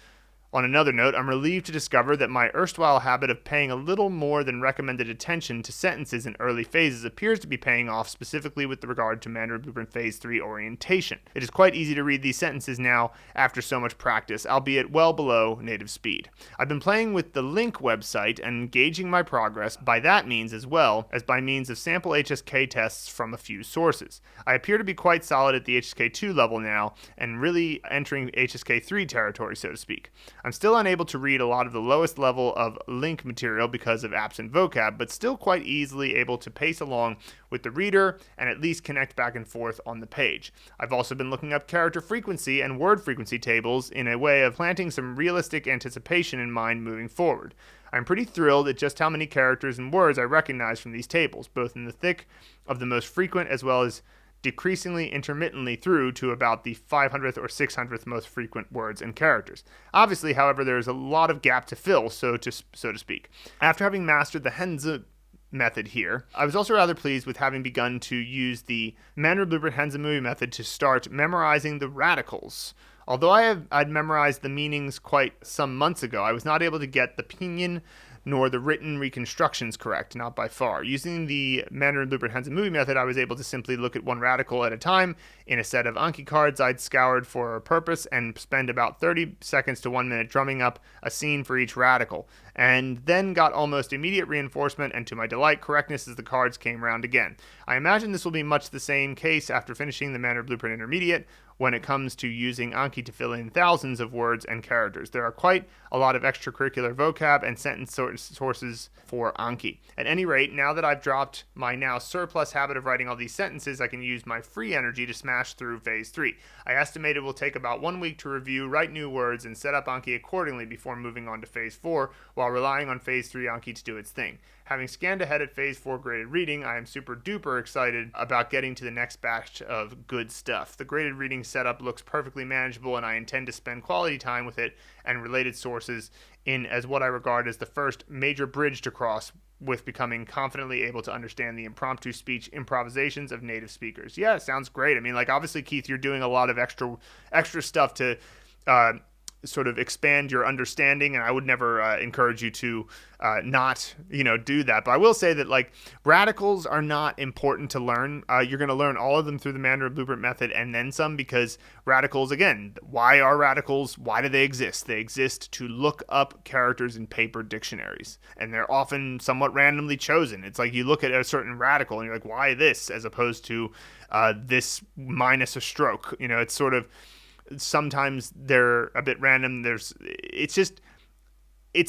On another note, I'm relieved to discover that my erstwhile habit of paying a little more than recommended attention to sentences in early phases appears to be paying off, specifically with regard to Mandarin Blueprint Phase 3 orientation. It is quite easy to read these sentences now after so much practice, albeit well below native speed. I've been playing with the Link website and gauging my progress by that means as well as by means of sample HSK tests from a few sources. I appear to be quite solid at the HSK 2 level now and really entering HSK 3 territory, so to speak. I'm still unable to read a lot of the lowest level of Link material because of absent vocab, but still quite easily able to pace along with the reader and at least connect back and forth on the page. I've also been looking up character frequency and word frequency tables in a way of planting some realistic anticipation in mind moving forward. I'm pretty thrilled at just how many characters and words I recognize from these tables, both in the thick of the most frequent as well as decreasingly intermittently through to about the 500th or 600th most frequent words and characters. Obviously, however, there is a lot of gap to fill, so to speak. After having mastered the Henze method here, I was also rather pleased with having begun to use the Mandarin Blueprint Henze movie method to start memorizing the radicals. Although I'd memorized the meanings quite some months ago, I was not able to get the pinyin nor the written reconstructions correct, not by far. Using the Mandarin Blueprint Henze movie method, I was able to simply look at one radical at a time in a set of Anki cards I'd scoured for a purpose and spend about 30 seconds to 1 minute drumming up a scene for each radical, and then got almost immediate reinforcement and, to my delight, correctness as the cards came round again. I imagine this will be much the same case after finishing the Mandarin Blueprint Intermediate when it comes to using Anki to fill in thousands of words and characters. There are quite a lot of extracurricular vocab and sentence sources for Anki. At any rate, now that I've dropped my now surplus habit of writing all these sentences, I can use my free energy to smash through Phase 3. I estimate it will take about 1 week to review, write new words, and set up Anki accordingly before moving on to Phase 4, while relying on Phase 3 Anki to do its thing. Having scanned ahead at Phase 4 graded reading, I am super duper excited about getting to the next batch of good stuff. The graded reading setup looks perfectly manageable, and I intend to spend quality time with it and related sources in as what I regard as the first major bridge to cross with becoming confidently able to understand the impromptu speech improvisations of native speakers. Yeah, sounds great. I mean, like, obviously, Keith, you're doing a lot of extra stuff to sort of expand your understanding, and I would never encourage you to not, do that. But I will say that, like, radicals are not important to learn. You're going to learn all of them through the Mandarin Blueprint method and then some, because radicals, again, why are radicals? Why do they exist? They exist to look up characters in paper dictionaries, and they're often somewhat randomly chosen. It's like you look at a certain radical and you're like, why this, as opposed to this minus a stroke? It's sort of, sometimes they're a bit random. It's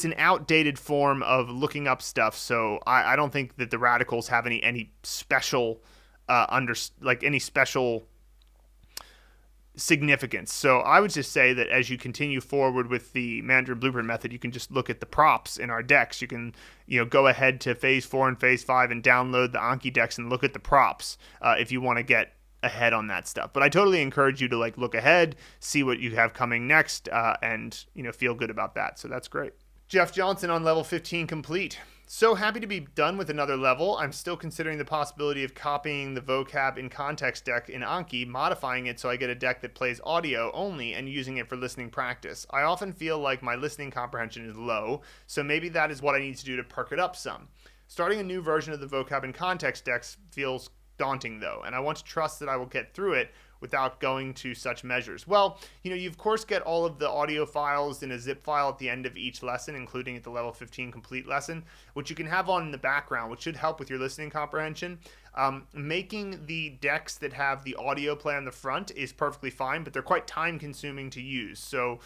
an outdated form of looking up stuff. So I don't think that the radicals have any special any special significance. So I would just say that as you continue forward with the Mandarin Blueprint method, you can just look at the props in our decks. You can go ahead to phase 4 and phase 5 and download the Anki decks and look at the props if you want to get ahead on that stuff. But I totally encourage you to look ahead, see what you have coming next, and feel good about that. So that's great. Jeff Johnson on level 15 complete. So happy to be done with another level. I'm still considering the possibility of copying the Vocab in context deck in Anki, modifying it so I get a deck that plays audio only and using it for listening practice. I often feel like my listening comprehension is low, so maybe that is what I need to do to perk it up some. Starting a new version of the Vocab in context decks feels daunting, though, and I want to trust that I will get through it without going to such measures. Well, you of course get all of the audio files in a zip file at the end of each lesson, including at the level 15 complete lesson, which you can have on in the background, which should help with your listening comprehension. Making the decks that have the audio play on the front is perfectly fine, but they're quite time consuming to use. So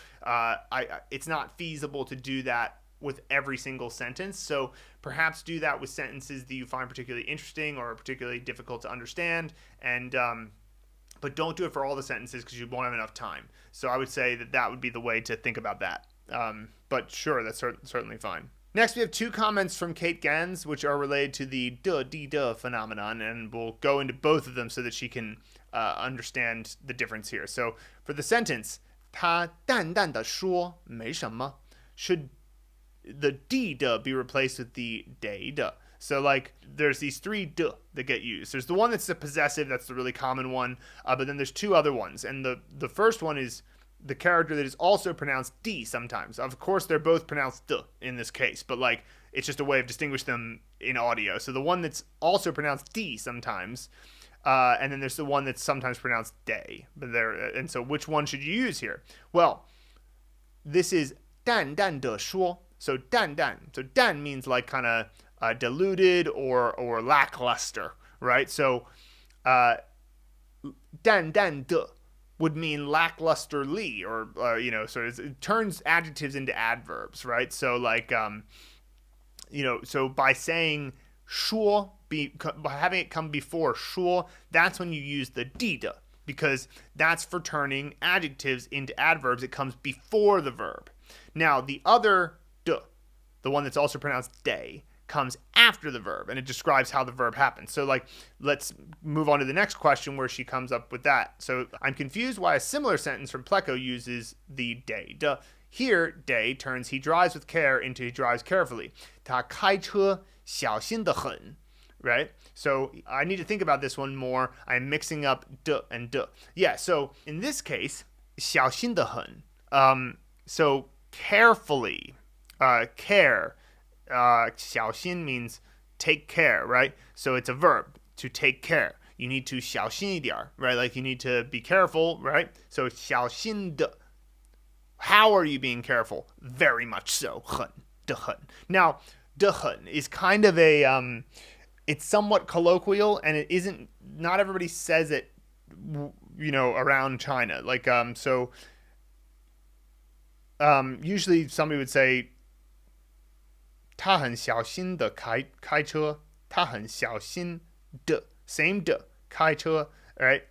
it's not feasible to do that with every single sentence. So perhaps do that with sentences that you find particularly interesting or particularly difficult to understand, and but don't do it for all the sentences because you won't have enough time. So I would say that would be the way to think about that. But sure, that's certainly fine. Next, we have 2 comments from Kate Gans, which are related to the de phenomenon, and we'll go into both of them so that she can understand the difference here. So for the sentence, 他淡淡地说没什么, should the d be replaced with the de? So there's these 3 de that get used. There's the one that's the possessive, that's the really common one, but then there's 2 other ones. And the first one is the character that is also pronounced d sometimes. Of course, they're both pronounced de in this case, but it's just a way of distinguishing them in audio. So the one that's also pronounced d sometimes, and then there's the one that's sometimes pronounced de. And so which one should you use here? Well, this is 淡淡地说. So 淡淡. So 淡 means kind of diluted or lackluster, right? So 淡淡的 would mean lacklusterly, or so it turns adjectives into adverbs, right? So so by saying 说, by having it come before 说, that's when you use the de, because that's for turning adjectives into adverbs. It comes before the verb. Now the other de, the one that's also pronounced de, comes after the verb, and it describes how the verb happens. So let's move on to the next question where she comes up with that. So I'm confused why a similar sentence from Pleco uses the de. Here, de turns he drives with care into he drives carefully. 他开车小心得很, right? So I need to think about this one more. I'm mixing up de and de. Yeah, so in this case, 小心得很. So carefully, care. 小心 means take care, right? So it's a verb, to take care. You need to 小心一点, right? You need to be careful, right? So 小心的. How are you being careful? Very much so. 很, 的很. Now, 的很 is kind of it's somewhat colloquial, and it isn't, not everybody says it, around China. Usually somebody would say, 他很小心的开车. 他很小心的. Same 的, 开车, right?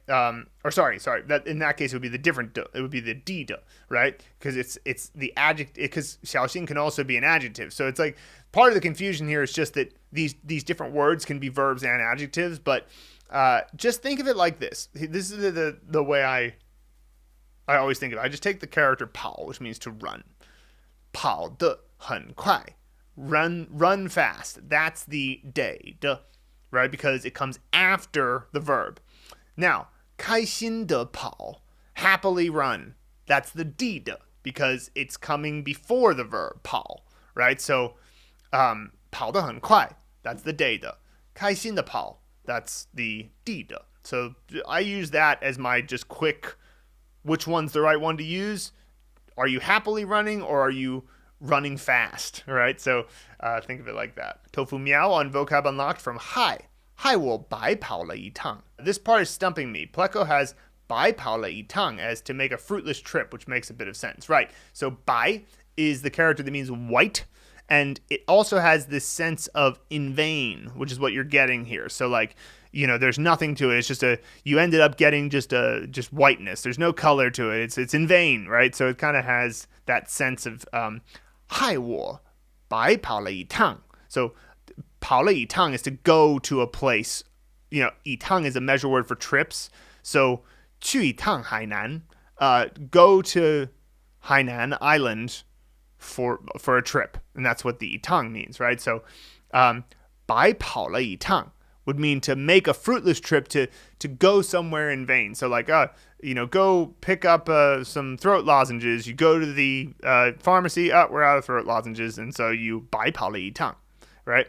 Or sorry. That in that case it would be the different de. It would be the d de, right? Because it's the adjective. Because 小心 can also be an adjective. So it's part of the confusion here is just that these different words can be verbs and adjectives. But just think of it like this. This is the way I always think of it. I just take the character 跑, which means to run. 跑得很快. run fast. That's the day, right? Because it comes after the verb. Now, 开心地跑, happily run. That's the 地的, because it's coming before the verb 跑, right? So, 跑得很快, that's the day的. 开心地跑, that's the 地的. So I use that as my just quick, which one's the right one to use? Are you happily running or are you running fast, right? So think of it like that. Tofu Miao on Vocab Unlocked from Hi. Hi, 我白跑了一趟. This part is stumping me. Pleco has 白跑了一趟 as to make a fruitless trip, which makes a bit of sense, right? So 白 is the character that means white, and it also has this sense of in vain, which is what you're getting here. So like, there's nothing to it. It's just you ended up getting just whiteness. There's no color to it. It's in vain, right? So it kind of has that sense of 害我白跑了一趟. So 跑了一趟 is to go to a place. 一趟 is a measure word for trips. So 去一趟海南, go to Hainan Island for a trip, and that's what the 一趟 means, right? So 白跑了一趟 would mean to make a fruitless trip, to go somewhere in vain. So like, go pick up some throat lozenges. You go to the pharmacy. We're out of throat lozenges, and so you 白跑了一趟, right?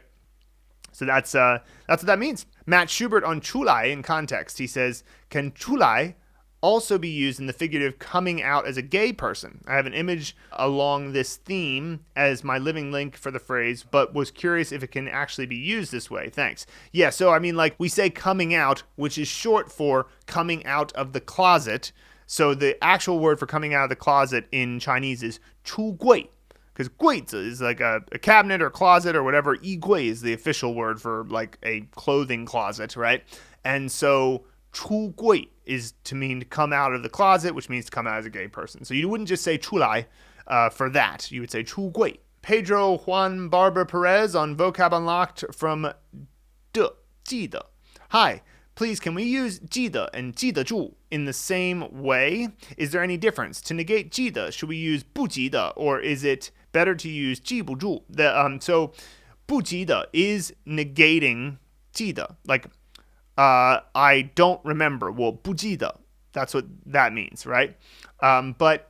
So that's what that means. Matt Schubert on 出来 in context. He says, can 出来 also be used in the figurative coming out as a gay person? I have an image along this theme as my living link for the phrase, but was curious if it can actually be used this way. Thanks. Yeah, so I mean, like, we say coming out, which is short for coming out of the closet. So the actual word for coming out of the closet in Chinese is 出柜. Because 柜子 is like a cabinet or closet or whatever. 衣柜 is the official word for like a clothing closet, right? And so 出柜 is to mean to come out of the closet, which means to come out as a gay person. So you wouldn't just say 出来 for that. You would say 出柜. Pedro Juan Barber Perez on Vocab Unlocked from 的记得. Hi, please can we use 记得 and 记得住 in the same way? Is there any difference? To negate 记得, should we use 不记得, or is it better to use 记不住? So 不记得 is negating 记得. Like, I don't remember. 我不记得. That's what that means, right? But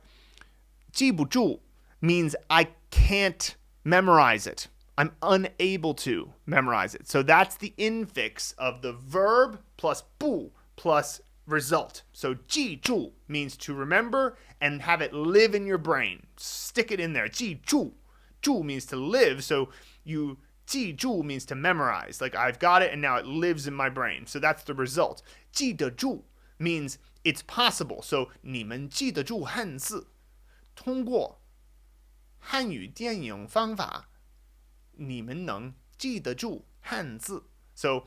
记不住 means I can't memorize it. I'm unable to memorize it. So that's the infix of the verb plus 不 plus result. So 记住 means to remember and have it live in your brain. Stick it in there. 记住. 住 means to live. So you 记住 means to memorize. Like, I've got it and now it lives in my brain. So that's the result. 记得住 means it's possible. So 你们记得住汉字，通过汉语电影方法，你们能记得住汉字. So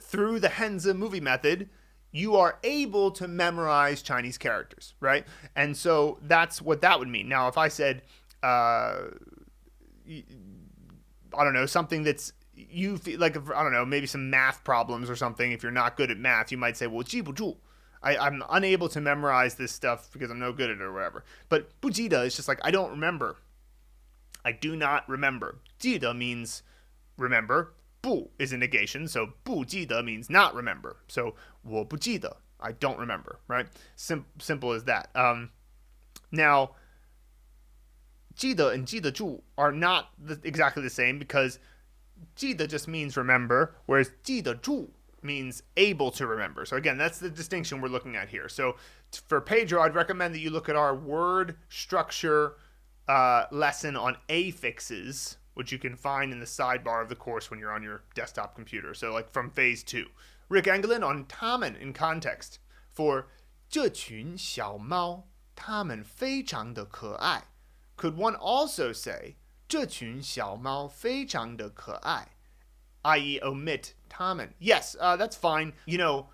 through the Hanzi movie method, you are able to memorize Chinese characters, right? And so that's what that would mean. Now, if I said, I don't know, something that's, you feel like, I don't know, maybe some math problems or something. If you're not good at math, you might say, well, 记不住. I'm unable to memorize this stuff because I'm no good at it or whatever. But 不记得 is just like, I don't remember. I do not remember. 记得 means remember. 不 is a negation, so 不记得 means not remember. So 我不记得, I don't remember, right? Simple as that. Now, 记得 and 记得住 are not exactly the same, because 记得 just means remember, whereas 记得住 means able to remember. So again, that's the distinction we're looking at here. So for Pedro, I'd recommend that you look at our word structure lesson on affixes, which you can find in the sidebar of the course when you're on your desktop computer. So like from phase 2. Rick Engelin on 它们 in context. For 这群小猫，它们非常的可爱. Could one also say 这群小猫非常的可爱, i.e. omit 它们? Yes, that's fine. You know,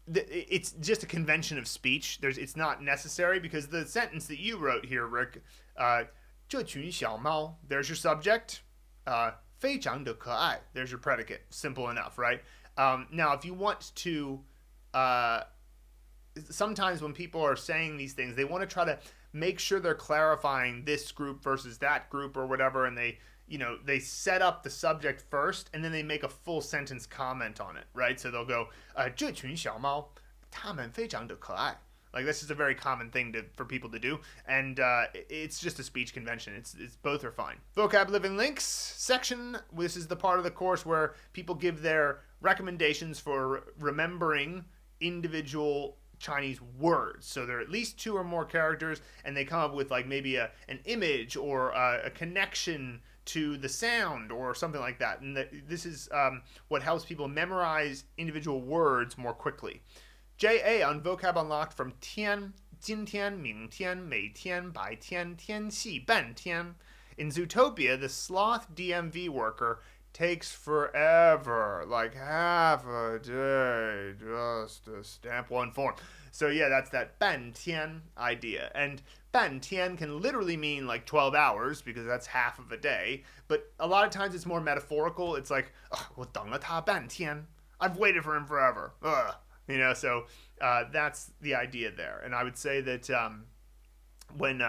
it's just a convention of speech. It's not necessary, because the sentence that you wrote here, Rick, 这群小猫, there's your subject. 非常的可爱, there's your predicate. Simple enough, right? Now, if you want to sometimes when people are saying these things, they want to try to make sure they're clarifying this group versus that group or whatever, and they set up the subject first, and then they make a full sentence comment on it, right? So they'll go, 这群小猫，它们非常的可爱. Like, this is a very common thing for people to do, and it's just a speech convention. It's both are fine. Vocab Living Links section. This is the part of the course where people give their recommendations for remembering individual Chinese words. So there are at least 2 or more characters, and they come up with like maybe an image or a connection to the sound or something like that. And this is what helps people memorize individual words more quickly. JA on Vocab Unlocked from tiān, 今天, 明天, 每天, 白天, 天气, 半天. In Zootopia, the sloth DMV worker takes forever, like half a day, just to stamp one form. So yeah, that's that 半天 idea. And 半天 can literally mean like 12 hours because that's half of a day. But a lot of times it's more metaphorical. It's like, 我等了他半天. I've waited for him forever. So that's the idea there. And I would say that when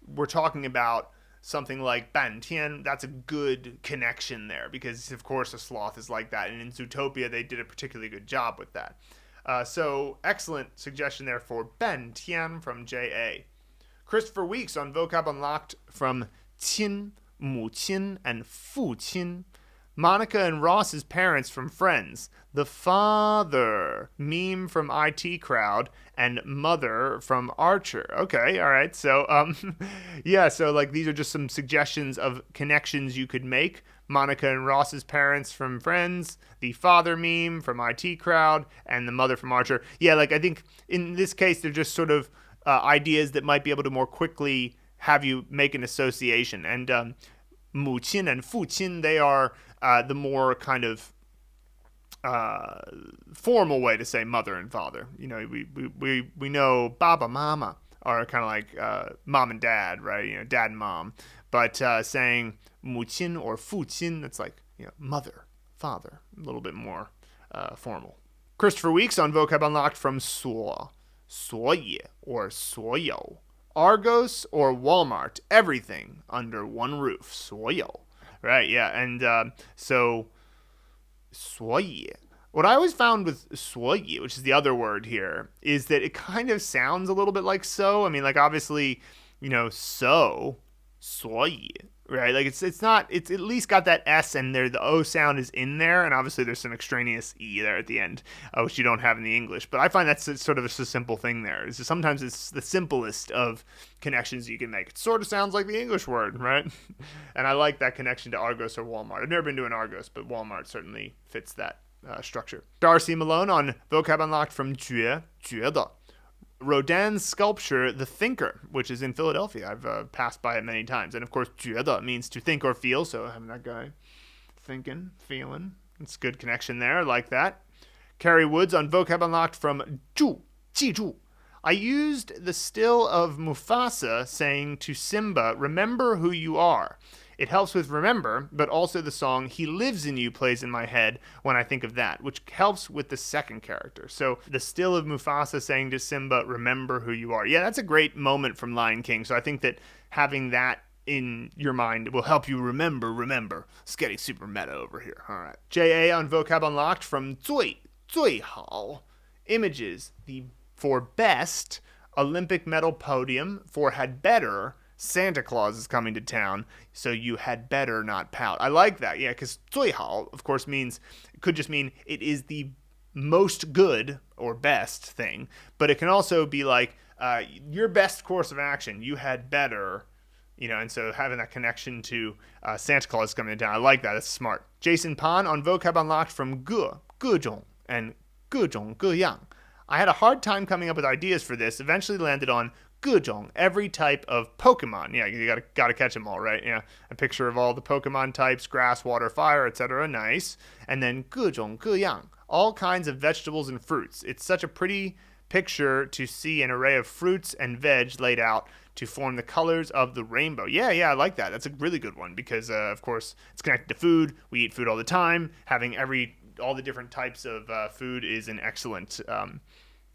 we're talking about something like 半天, that's a good connection there because, of course, a sloth is like that. And in Zootopia, they did a particularly good job with that. So excellent suggestion there for 半天 from J.A. Christopher Weeks on Vocab Unlocked from 亲, 母亲, and 父亲. Monica and Ross's parents from Friends. The father, meme from IT Crowd, and mother from Archer. Okay, all right. So, so like these are just some suggestions of connections you could make. Monica and Ross's parents from Friends, the father meme from IT Crowd, and the mother from Archer. Yeah, like I think in this case, they're just sort of ideas that might be able to more quickly have you make an association. And 母亲 and 父亲, they are the more kind of formal way to say mother and father. We know Baba, Mama are kind of like mom and dad, right? Dad and mom. But saying 母亲 or 父亲, that's like mother, father, a little bit more formal. Christopher Weeks on Vocab Unlocked from 所以 or 所有. Argos or Walmart, everything under one roof. 所有. Right, yeah. And so 所以. What I always found with 所以, which is the other word here, is that it kind of sounds a little bit like so. I mean, like obviously, so, 所以, right? Like it's at least got that S and there, the O sound is in there, and obviously there's some extraneous E there at the end, which you don't have in the English. But I find that's sort of a simple thing there. Sometimes it's the simplest of connections you can make. It sort of sounds like the English word, right? And I like that connection to Argos or Walmart. I've never been to an Argos, but Walmart certainly fits that structure. Darcy Malone on Vocab Unlocked from 觉得. Rodin's sculpture, The Thinker, which is in Philadelphia. I've passed by it many times. And of course, 觉得 means to think or feel. So having that guy thinking, feeling. It's a good connection there. I like that. Carrie Woods on Vocab Unlocked from 记住. I used the still of Mufasa saying to Simba, remember who you are. It helps with remember, but also the song He Lives in You plays in my head when I think of that, which helps with the second character. So the still of Mufasa saying to Simba, remember who you are. Yeah, that's a great moment from Lion King. So I think that having that in your mind will help you remember. It's getting super meta over here. All right. J.A. on Vocab Unlocked from 最好. Images, for best, Olympic medal podium, for had better, Santa Claus is coming to town, so you had better not pout. I like that, yeah, because 最好, of course, could just mean it is the most good or best thing, but it can also be like your best course of action. You had better, and so having that connection to Santa Claus coming to town, I like that. That's smart. Jason Pan on Vocab Unlocked from 各种 and 各种各样. I had a hard time coming up with ideas for this, eventually landed on 各种, every type of Pokemon. Yeah, you gotta catch them all, right? Yeah, a picture of all the Pokemon types, grass, water, fire, etc. Nice. And then 各种各样, all kinds of vegetables and fruits. It's such a pretty picture to see an array of fruits and veg laid out to form the colors of the rainbow. Yeah, I like that. That's a really good one because, of course, it's connected to food. We eat food all the time. Having all the different types of food is an excellent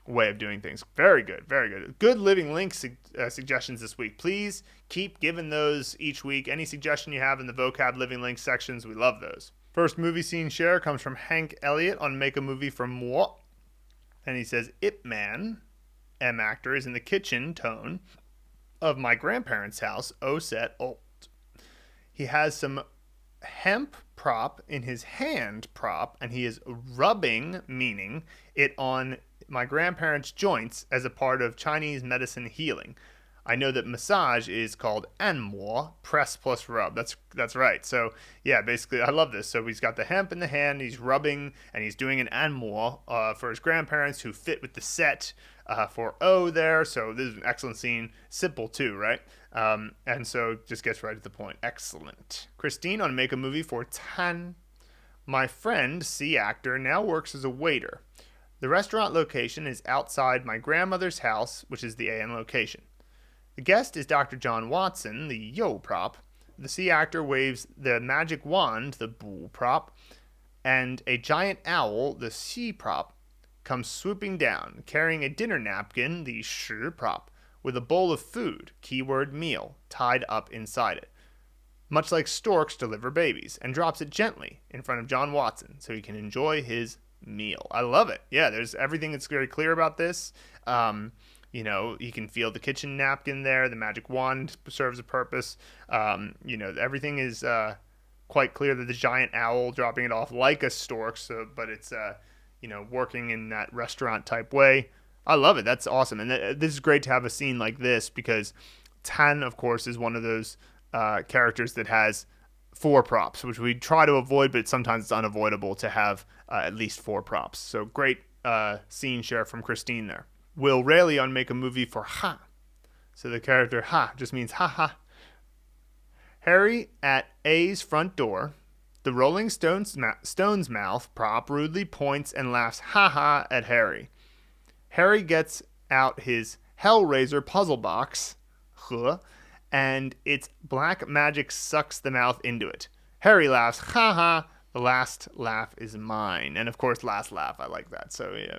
way of doing things. Very good, very good. Good living link suggestions this week. Please keep giving those each week. Any suggestion you have in the vocab living link sections, we love those. First movie scene share comes from Hank Elliott on Make a Movie for Moi. And he says, Ip Man, M actor, is in the kitchen tone of my grandparents' house, set old. He has some hemp prop in his hand prop, and he is rubbing, meaning it on my grandparents' joints as a part of Chinese medicine healing. I know that massage is called anmo, press plus rub. That's right. So yeah, basically I love this. So he's got the hemp in the hand, he's rubbing, and he's doing an anmo for his grandparents who fit with the set for O there. So this is an excellent scene. Simple too, right? And so just gets right to the point. Excellent. Christine on Make a Movie for tiān. My friend, C actor, now works as a waiter. The restaurant location is outside my grandmother's house, which is the AN location. The guest is Dr. John Watson, the yo prop. The C actor waves the magic wand, the bu prop, and a giant owl, the xi prop, comes swooping down, carrying a dinner napkin, the shi prop, with a bowl of food, keyword meal, tied up inside it. Much like storks deliver babies, and drops it gently in front of John Watson so he can enjoy his meal. I love it. Yeah, there's everything that's very clear about this. You can feel the kitchen napkin there. The magic wand serves a purpose. Everything is quite clear that the giant owl dropping it off like a stork, but it's, working in that restaurant type way. I love it. That's awesome. And this is great to have a scene like this because tiān, of course, is one of those characters that has 4 props, which we try to avoid, but sometimes it's unavoidable to have at least 4 props. So great scene share from Christine there. Will Rayleigh on Make a Movie for ha. So the character ha just means ha ha. Harry at A's front door. The Rolling Stones mouth prop rudely points and laughs ha ha at Harry. Harry gets out his Hellraiser puzzle box, and its black magic sucks the mouth into it. Harry laughs ha ha. The last laugh is mine. And of course, last laugh. I like that. So yeah,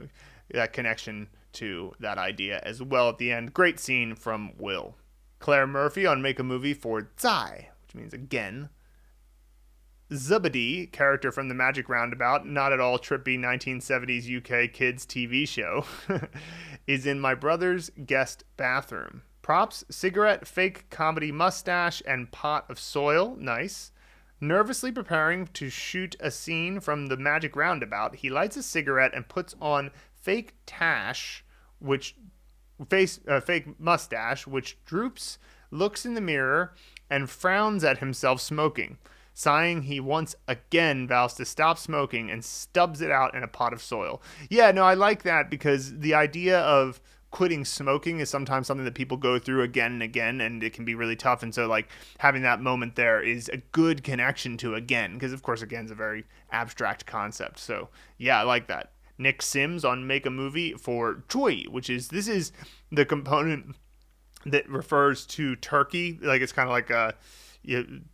that connection to that idea as well at the end. Great scene from Will. Claire Murphy on Make a Movie for Zai, which means again. Zubadee, character from the Magic Roundabout, not at all trippy 1970s UK kids TV show, is in my brother's guest bathroom. Props, cigarette, fake comedy mustache, and pot of soil. Nice. Nervously preparing to shoot a scene from the Magic Roundabout, he lights a cigarette and puts on fake mustache, which droops, looks in the mirror, and frowns at himself smoking. Sighing, he once again vows to stop smoking and stubs it out in a pot of soil. Yeah, no, I like that because the idea of quitting smoking is sometimes something that people go through again and again, and it can be really tough. And so, like, having that moment there is a good connection to again, because, of course, again is a very abstract concept. So, yeah, I like that. Nick Sims on Make a Movie for Joy, this is the component that refers to turkey. Like, it's kind of like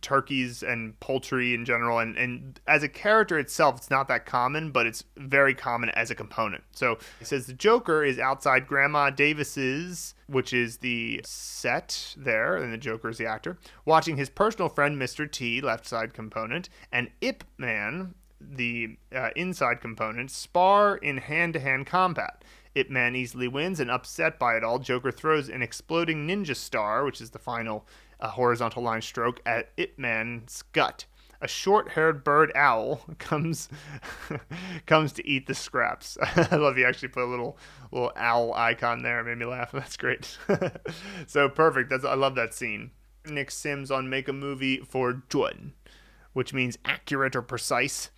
turkeys and poultry in general. And as a character itself, it's not that common, but it's very common as a component. So it says the Joker is outside Grandma Davis's, which is the set there, and the Joker is the actor, watching his personal friend, Mr. T, left side component, and Ip Man, the inside component, spar in hand-to-hand combat. Ip Man easily wins, and upset by it all, Joker throws an exploding ninja star, which is the final horizontal line stroke, at Ip Man's gut. A short-haired bird owl comes to eat the scraps. I love you actually put a little owl icon there. It made me laugh. That's great. So perfect. I love that scene. Nick Sims on Make a Movie for Juan, which means accurate or precise.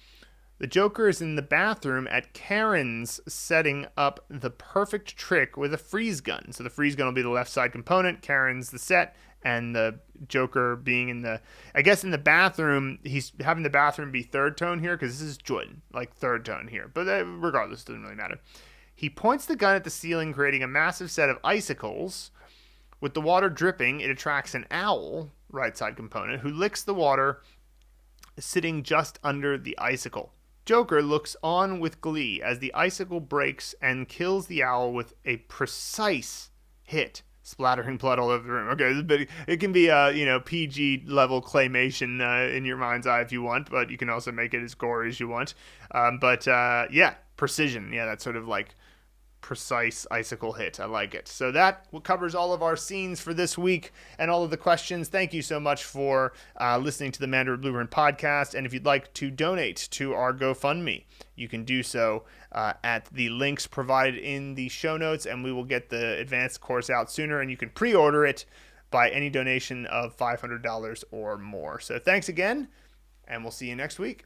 The Joker is in the bathroom at Karen's setting up the perfect trick with a freeze gun. So the freeze gun will be the left side component, Karen's the set, and the Joker being in the bathroom. He's having the bathroom be third tone here because this is Juan, like third tone here. But regardless, it doesn't really matter. He points the gun at the ceiling, creating a massive set of icicles. With the water dripping, it attracts an owl, right side component, who licks the water sitting just under the icicle. Joker looks on with glee as the icicle breaks and kills the owl with a precise hit, splattering blood all over the room. Okay, it can be PG level claymation in your mind's eye if you want, but you can also make it as gory as you want. Precision. Yeah, that's sort of like precise icicle hit. I like it. So that covers all of our scenes for this week and all of the questions. Thank you so much for listening to the Mandarin Blueprint podcast. And if you'd like to donate to our GoFundMe, you can do so at the links provided in the show notes, and we will get the advanced course out sooner, and you can pre-order it by any donation of $500 or more. So thanks again, and we'll see you next week.